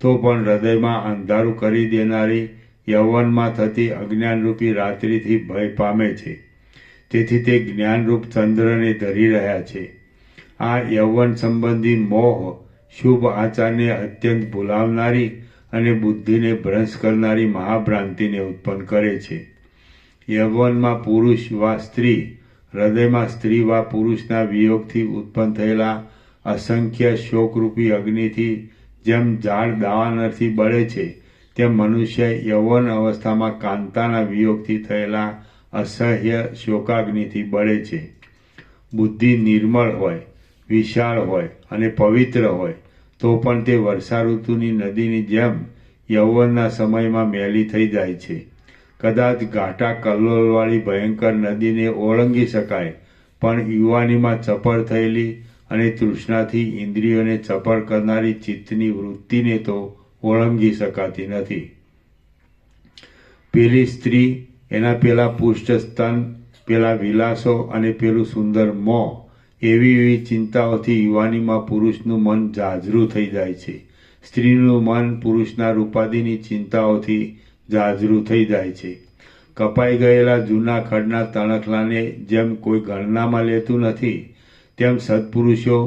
તો પણ હૃદયમાં અંધારું કરી દેનારી યૌવનમાં થતી અજ્ઞાનરૂપી રાત્રિથી ભય પામે છે. તેથી તે જ્ઞાનરૂપ ચંદ્રને ધરી રહ્યા છે. આ યૌવન સંબંધી મોહ શુભ આચારને અત્યંત ભૂલાવનારી અને બુદ્ધિને ભ્રંશ કરનારી મહાભ્રાંતિને ઉત્પન્ન કરે છે. યૌવનમાં પુરુષ વા સ્ત્રી, હૃદયમાં સ્ત્રી વા પુરુષના વિયોગથી ઉત્પન્ન થયેલા અસંખ્ય શોકરૂપી અગ્નિથી જેમ ઝાડ દાવાનળથી બળે છે, તેમ મનુષ્ય યૌવન અવસ્થામાં કાંતાના વિયોગથી થયેલા અસહ્ય શોકાગ્નિથી બળે છે. બુદ્ધિ નિર્મળ હોય, વિશાળ હોય અને પવિત્ર હોય તો પણ તે વર્ષા ઋતુની નદીની જેમ યૌવનના સમયમાં મેલી થઈ જાય છે. કદાચ ઘાટા કલ્લોળવાળી ભયંકર નદીને ઓળંગી શકાય, પણ યુવાનીમાં ચપળ થયેલી અને તૃષ્ણાથી ઇન્દ્રિયોને ચપળ કરનારી ચિત્તની વૃત્તિને તો ઓળંગી શકાતી નથી. પેલી સ્ત્રી, એના પેલા પુષ્ટ સ્તન, પેલા વિલાસો અને પેલું સુંદર મોં, એવી ચિંતાઓથી યુવાનીમાં પુરુષનું મન જાજરૂ થઈ જાય છે. સ્ત્રીનું મન પુરુષના રૂપાદીની ચિંતાઓથી જાજરૂ થઈ જાય છે. કપાઈ ગયેલા જૂના ખડના તણખલાને જેમ કોઈ ગણનામાં લેતું નથી, તેમ સત્પુરુષો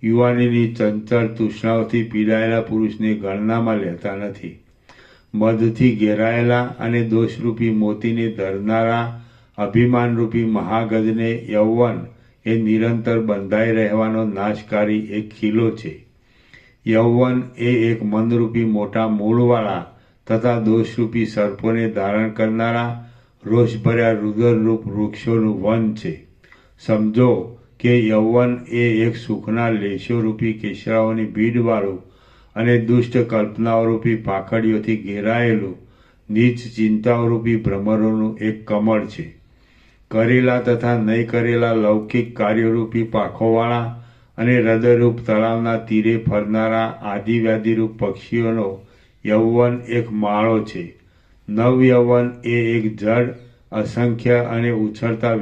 યુવાનીની ચંચળ તૃષ્ણાઓથી પીડાયેલા પુરુષને ગણનામાં લેતા નથી. મદથી ઘેરાયેલા અને દોષરૂપી મોતીને ધરનારા અભિમાનરૂપી મહાગજને યૌવન એ નિરંતર બંધાઈ રહેવાનો નાશકારી એક ખીલો છે. યૌવન એ એક મનરૂપી મોટા મૂળવાળા તથા દોષરૂપી સર્પોને ધારણ કરનારા રોષભર્યા રુદનરૂપ વૃક્ષોનું વન છે. સમજો કે યૌવન એ એક સુખના લેશોરૂપી કેસરાઓની ભીડવાળું અને દુષ્ટ કલ્પનાઓરૂપી પાખડીઓથી ઘેરાયેલું નીચ ચિંતાઓરૂપી ભ્રમરોનું એક કમળ છે. કરેલા તથા નહીં કરેલા લૌકિક કાર્યોરૂપી પાંખોવાળા અને હૃદયરૂપ તળાવના તીરે ફરનારા આદિવ્યાધિરૂપ પક્ષીઓનો યૌવન એક માળો છે. નવયૌવન એ એક જડ, અસંખ્ય અને ઉછળતા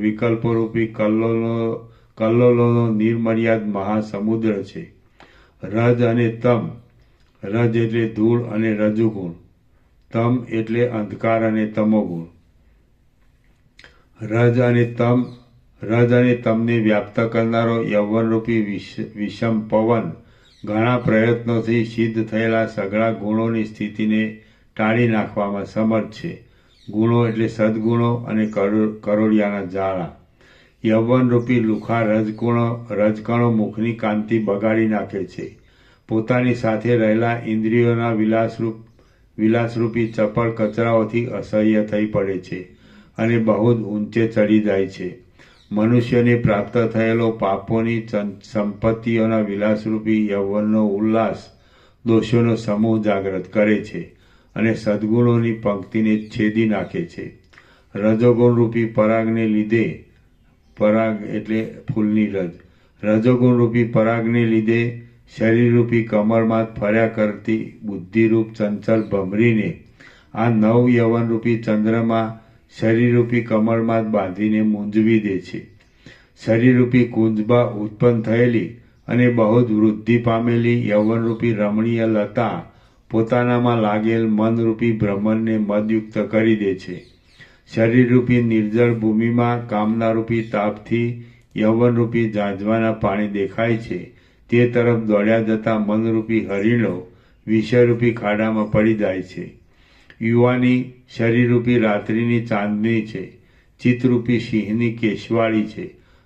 વિકલ્પોરૂપી કલ્લોલોનો નિર્મર્યાદ મહાસમુદ્ર છે. રજ અને તમ, રજ એટલે ધૂળ અને રજુગુણ, તમ એટલે અંધકાર અને તમોગુણ. રજ અને તમને વ્યાપ્ત કરનારો યૌવનરૂપી વિષમ પવન ઘણા પ્રયત્નોથી સિદ્ધ થયેલા સઘળા ગુણોની સ્થિતિને ટાળી નાખવામાં સમર્થ છે. ગુણો એટલે સદગુણો અને કરોડિયાના જાળા. યૌવનરૂપી લુખા રજકણો મુખની કાંતિ બગાડી નાખે છે. પોતાની સાથે રહેલા ઇન્દ્રિયોના વિલાસરૂપી ચપળ કચરાઓથી અસહ્ય થઈ પડે છે અને બહુ જ ઊંચે ચડી જાય છે. મનુષ્યને પ્રાપ્ત થયેલો પાપોની સંપત્તિઓના વિલાસરૂપી યૌવનનો ઉલ્લાસ દોષોનો સમૂહ જાગૃત કરે છે અને સદગુણોની પંક્તિને છેદી નાખે છે. રજોગુણરૂપી પરાગને લીધે, પરાગ એટલે ફૂલની રજ, રજોગુણરૂપી પરાગને લીધે શરીરરૂપી કમળમાં ફર્યા કરતી બુદ્ધિરૂપ ચંચળ ભમરીને આ નવ યૌવનરૂપી ચંદ્રમાં શરીરરૂપી કમળમાં બાંધીને મૂંઝવી દે છે. શરીરરૂપી કુંજબા ઉત્પન્ન થયેલી અને બહુ જ વૃદ્ધિ પામેલી યૌવનરૂપી રમણીય લતા પોતાનામાં લાગેલ મનરૂપી ભ્રમણને મદયુક્ત કરી દે છે. શરીરરૂપી નિર્જળ ભૂમિમાં કામનારૂપી તાપથી યૌવનરૂપી ઝાંઝવાના પાણી દેખાય છે. તે તરફ દોડ્યા જતા મનરૂપી હરિણો વિષયરૂપી ખાડામાં પડી જાય છે. યુવાની શરીરરૂપી રાત્રિની ચાંદની છે, ચિત્તરૂપી સિંહની કેશવાળી છે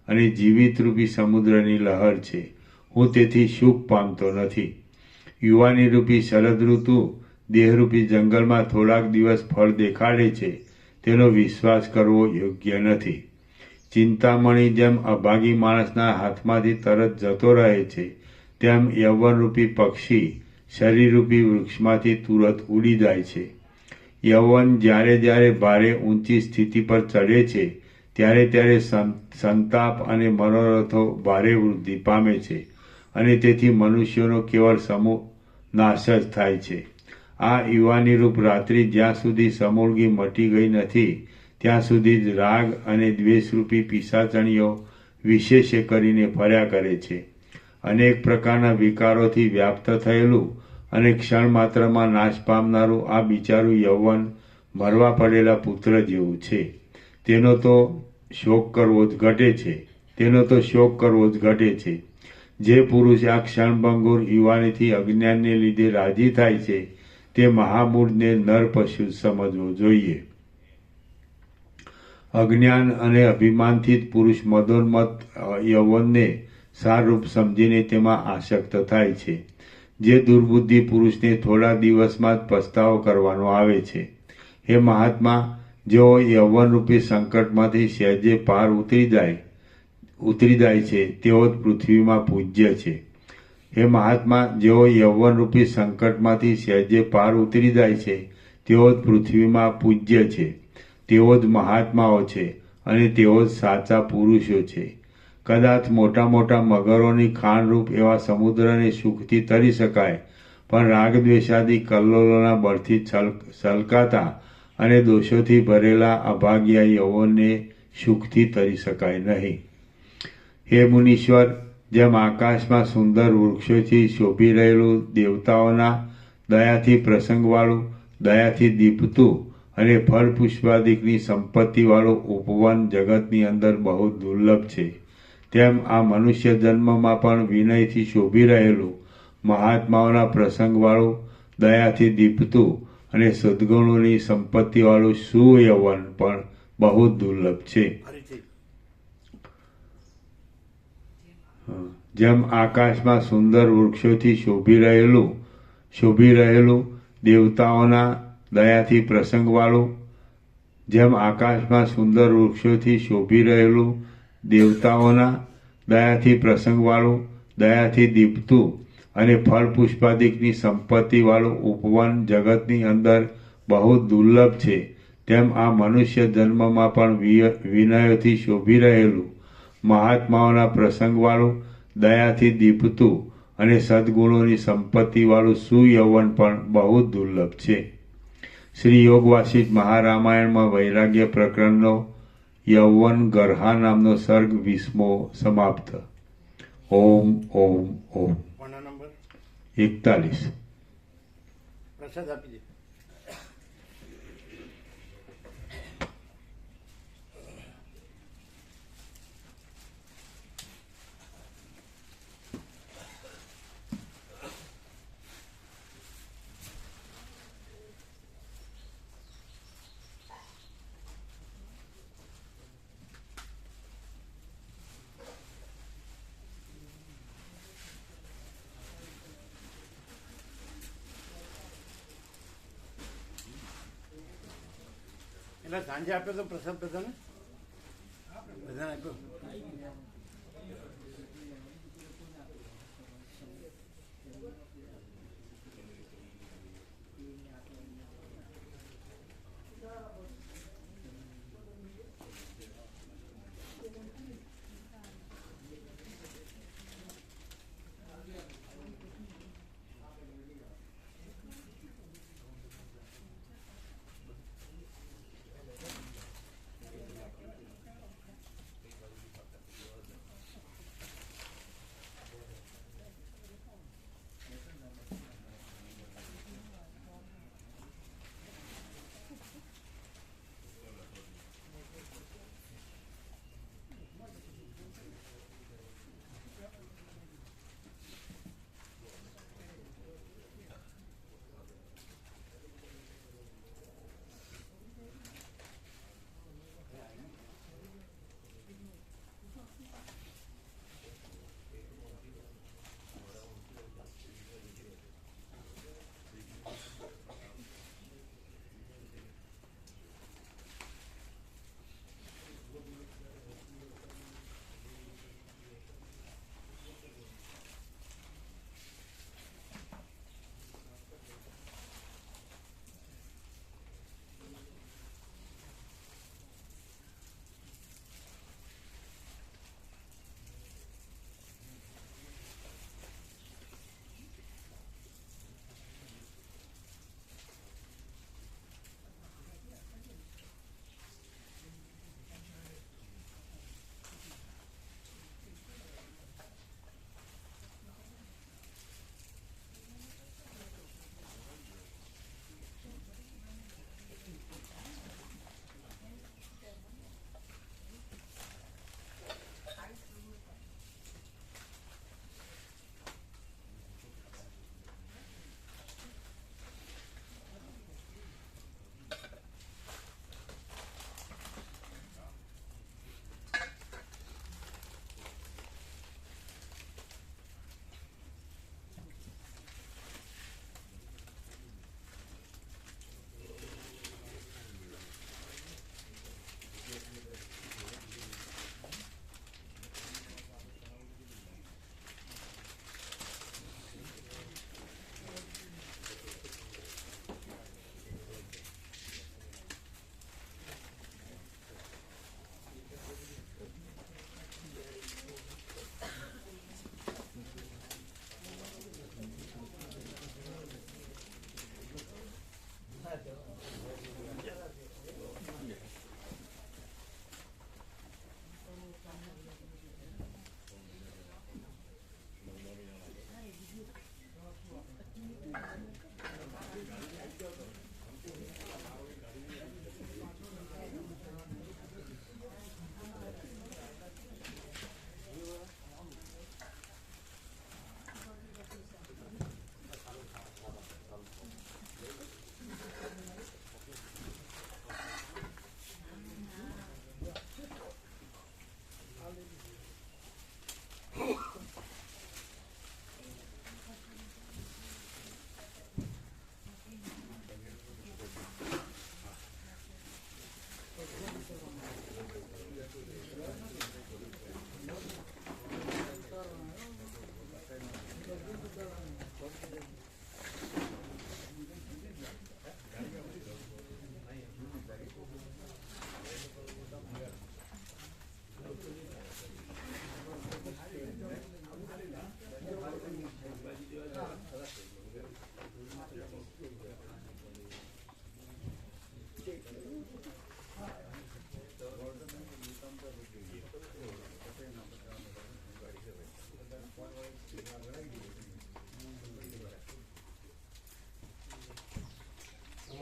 અને જીવિતરૂપી સમુદ્રની લહર છે. હું તેથી સુખ પામતો નથી. યુવાનીરૂપી શરદ ઋતુ દેહરૂપી જંગલમાં થોડાક દિવસ ફળ દેખાડે છે, તેનો વિશ્વાસ કરવો યોગ્ય નથી. ચિંતામણી જેમ અભાગી માણસના હાથમાંથી તરત જતો રહે છે, તેમ યૌવનરૂપી પક્ષી શરીરરૂપી વૃક્ષમાંથી તુરત ઉડી જાય છે. યૌવન જ્યારે જ્યારે ભારે ઊંચી સ્થિતિ પર ચડે છે, ત્યારે ત્યારે સંતાપ અને મનોરથો ભારે વૃદ્ધિ પામે છે અને તેથી મનુષ્યોનો કેવળ સમૂહ નાશ જ થાય છે. આ યુવાનીરૂપ રાત્રિ જ્યાં સુધી સમૂળગી મટી ગઈ નથી, ત્યાં સુધી જ રાગ અને દ્વેષરૂપી પિશાચણીઓ વિશેષે કરીને ફર્યા કરે છે. અનેક પ્રકારના વિકારોથી વ્યાપ્ત થયેલું અને ક્ષણ માત્રમાં નાશ પામનારું આ બિચારું યૌવન મરવા પડેલા પુત્ર જેવું છે. તેનો તો શોક કરવો જ ઘટે છે. જે પુરુષ આ ક્ષણભંગુર યુવાનીથી અજ્ઞાનને લીધે રાજી થાય છે, તે મહામૂળને નર પશુ સમજવો જોઈએ. અજ્ઞાન અને અભિમાનથી જ પુરુષ મદોન્મત્ત યૌવનને સારરૂપ સમજીને તેમાં આસક્ત થાય છે. જે દુર્બુદ્ધિ પુરુષને થોડા દિવસમાં જ પસ્તાવો કરવાનો આવે છે. હે મહાત્મા, જેઓ યૌવનરૂપી સંકટમાંથી સહેજે પાર ઉતરી જાય છે, તેઓ જ પૃથ્વીમાં પૂજ્ય છે. હે મહાત્મા, જેઓ યૌવનરૂપી સંકટમાંથી સહેજે પાર ઉતરી જાય છે, તેઓ જ પૃથ્વીમાં પૂજ્ય છે. તેઓ જ મહાત્માઓ છે અને તેઓ જ સાચા પુરુષો છે. કદાચ મોટા મોટા મગરોની ખાણરૂપ એવા સમુદ્રને સુખથી તરી શકાય, પણ રાગદ્વેષાદી કલ્લોલોના બળથી છલકાતા અને દોષોથી ભરેલા અભાગ્યા યૌવનને સુખથી તરી શકાય નહીં. હે મુનીશ્વર, જેમ આકાશમાં સુંદર વૃક્ષોથી શોભી રહેલું દેવતાઓના દયાથી પ્રસંગવાળું, દયાથી દીપતું અને ફળ પુષ્પાદિકની સંપત્તિવાળું ઉપવન જગતની અંદર બહુ દુર્લભ છે, તેમ આ મનુષ્ય જન્મમાં પણ વિનયથી શોભી રહેલું, મહાત્માઓના પ્રસંગવાળું, દયાથી દીપતું અને સદ્ગુણોની સંપત્તિવાળું સુયૌવન પણ બહુ દુર્લભ છે. ફરીથી જેમ આકાશમાં સુંદર વૃક્ષોથી શોભી રહેલું દેવતાઓના દયાથી પ્રસંગવાળું, જેમ આકાશમાં સુંદર વૃક્ષોથી શોભી રહેલું દેવતાઓના દયાથી પ્રસંગવાળું, દયાથી દીપતું અને ફળ પુષ્પાદિકની સંપત્તિવાળું ઉપવન જગતની અંદર બહુ દુર્લભ છે, તેમ આ મનુષ્ય જન્મમાં પણ વિનયોથી શોભી રહેલું, મહાત્માઓના પ્રસંગવાળું, દયાથી દીપતું અને સદ્ગુણોની સંપત્તિવાળું સુયૌવન પણ બહુ દુર્લભ છે. શ્રી યોગ વાસિષ્ઠ મહારામાયણમાં વૈરાગ્ય પ્રકરણનો યૌવન ગર્હા નામનો સર્ગ 20મો સમાપ્ત. ઓમ ઓમ ઓમ. કોના નંબર 41. પ્રસાદ આપી દે. એટલે સાંજે આપ્યો તો પ્રસાદ બધાને આપ્યો.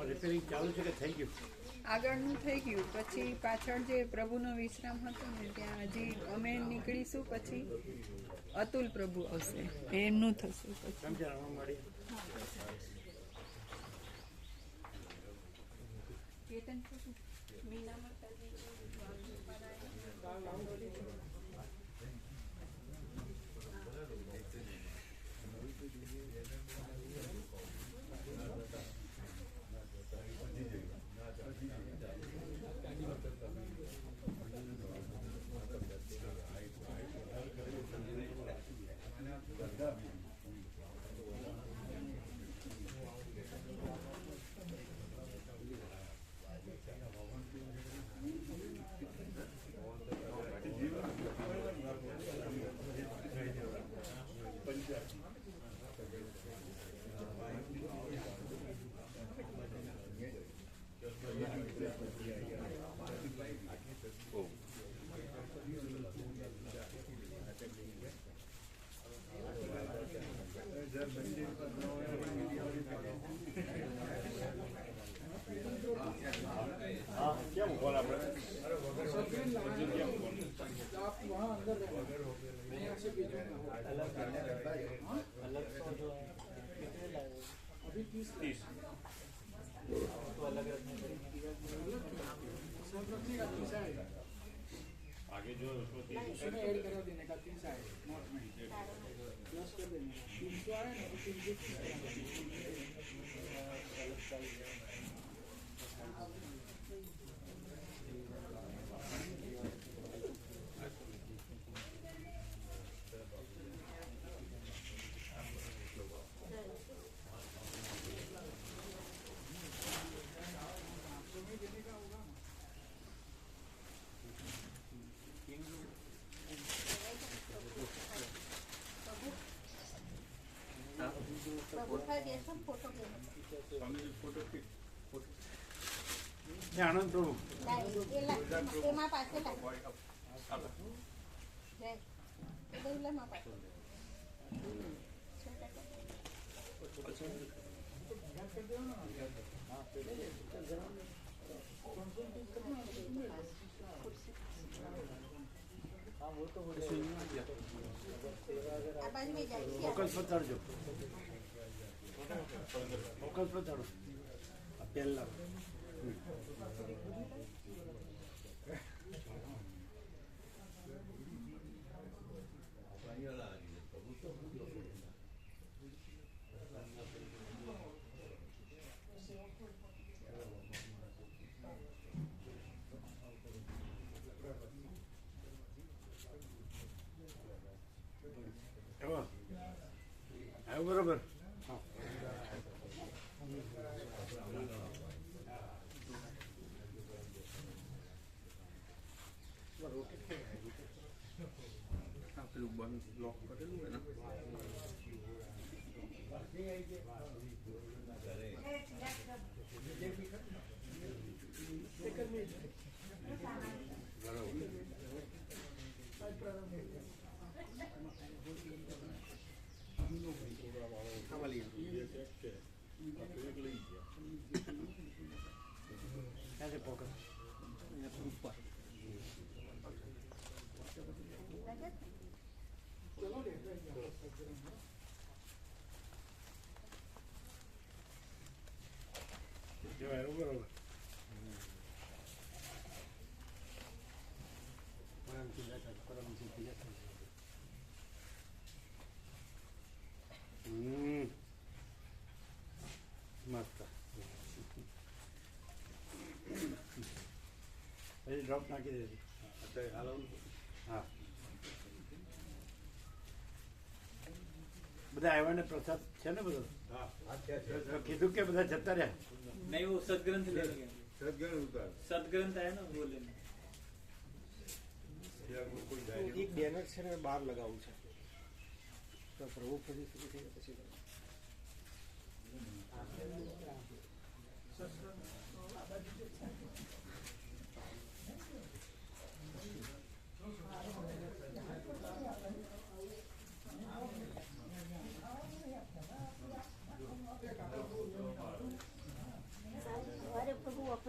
આમાં રિપેરિંગ ચાલુ છે કે થઈ ગયું? આગળનું થઈ ગયું, પછી પાછળ જે પ્રભુનો વિશ્રામ હતો ને ત્યાં હજી અમે નીકળીશું, પછી અતુલ પ્રભુ આવશે, એમનું થશે પછી. સમજાવવા મળી. કેતન પ્રભુ, મીના માતાજી, કેમ કોલ આપણે आप वहाँ अंदर रहो, यहाँ से भी जाना होगा। अभी 30 सब रखने का 30 आएगा, आगे जो उसको उसमें ऐड करा देने का 30 आएगा, नोट में प्लस कर देने का 300 आया ना, तो 300 આનંદ પ્રભુ ફોકસ પતાડજો, ફોકસ પતાડો પહેલા. આવ્યું બરોબર. પેલું બંધ બ્લોક કરેલું હોય ને બરોબર. મસ્ત. પછી ડ્રોપ નાખી દેજો. હા, બધા આવ્યા ને પ્રસાદ છે ને બધો? કીધું કે બધા જતા રહ્યા? नहीं वो सदग्रंथ ले गए, सदग्रंथ है ना वो लेने. एक बैनर છે ને બહાર લગાવવું છે તો પ્રભુ ફરી પછી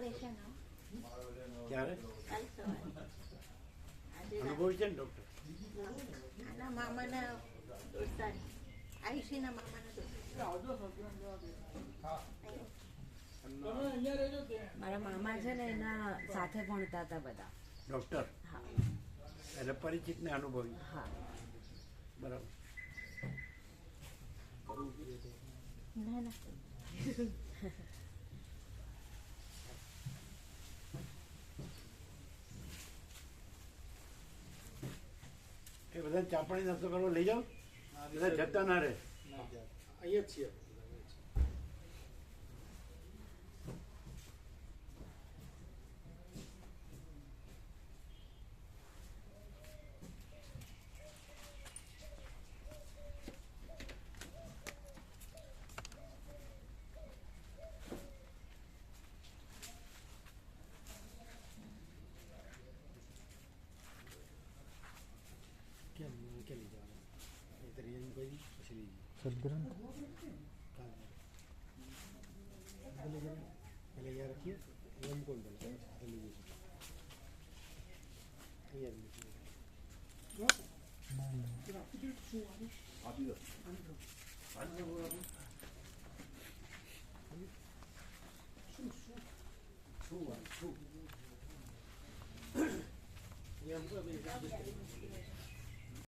ઓપરેશન ક્યારે કાલ સવારે આજે અનુભવ છે ને ડૉક્ટર? આના મામાના દોસ્તાર આયુષીના મામાના દોસ્તાર આવજો સદગ્રંથ જોવા દે. આવ્યો. તમે અહીંયા રહેજો ત્યાં. મારા મામા છે ને એના સાથે ભણતા હતા બધા. ડૉક્ટર હા એટલે પરિચિત ને અનુભવી. હા બરાબર. ના ના એ બધા ચાપણી નાસ્તો કરવા લઈ જાઓ, બધા જતા ના રહે. અહીંયા જ છીએ. આપી દો.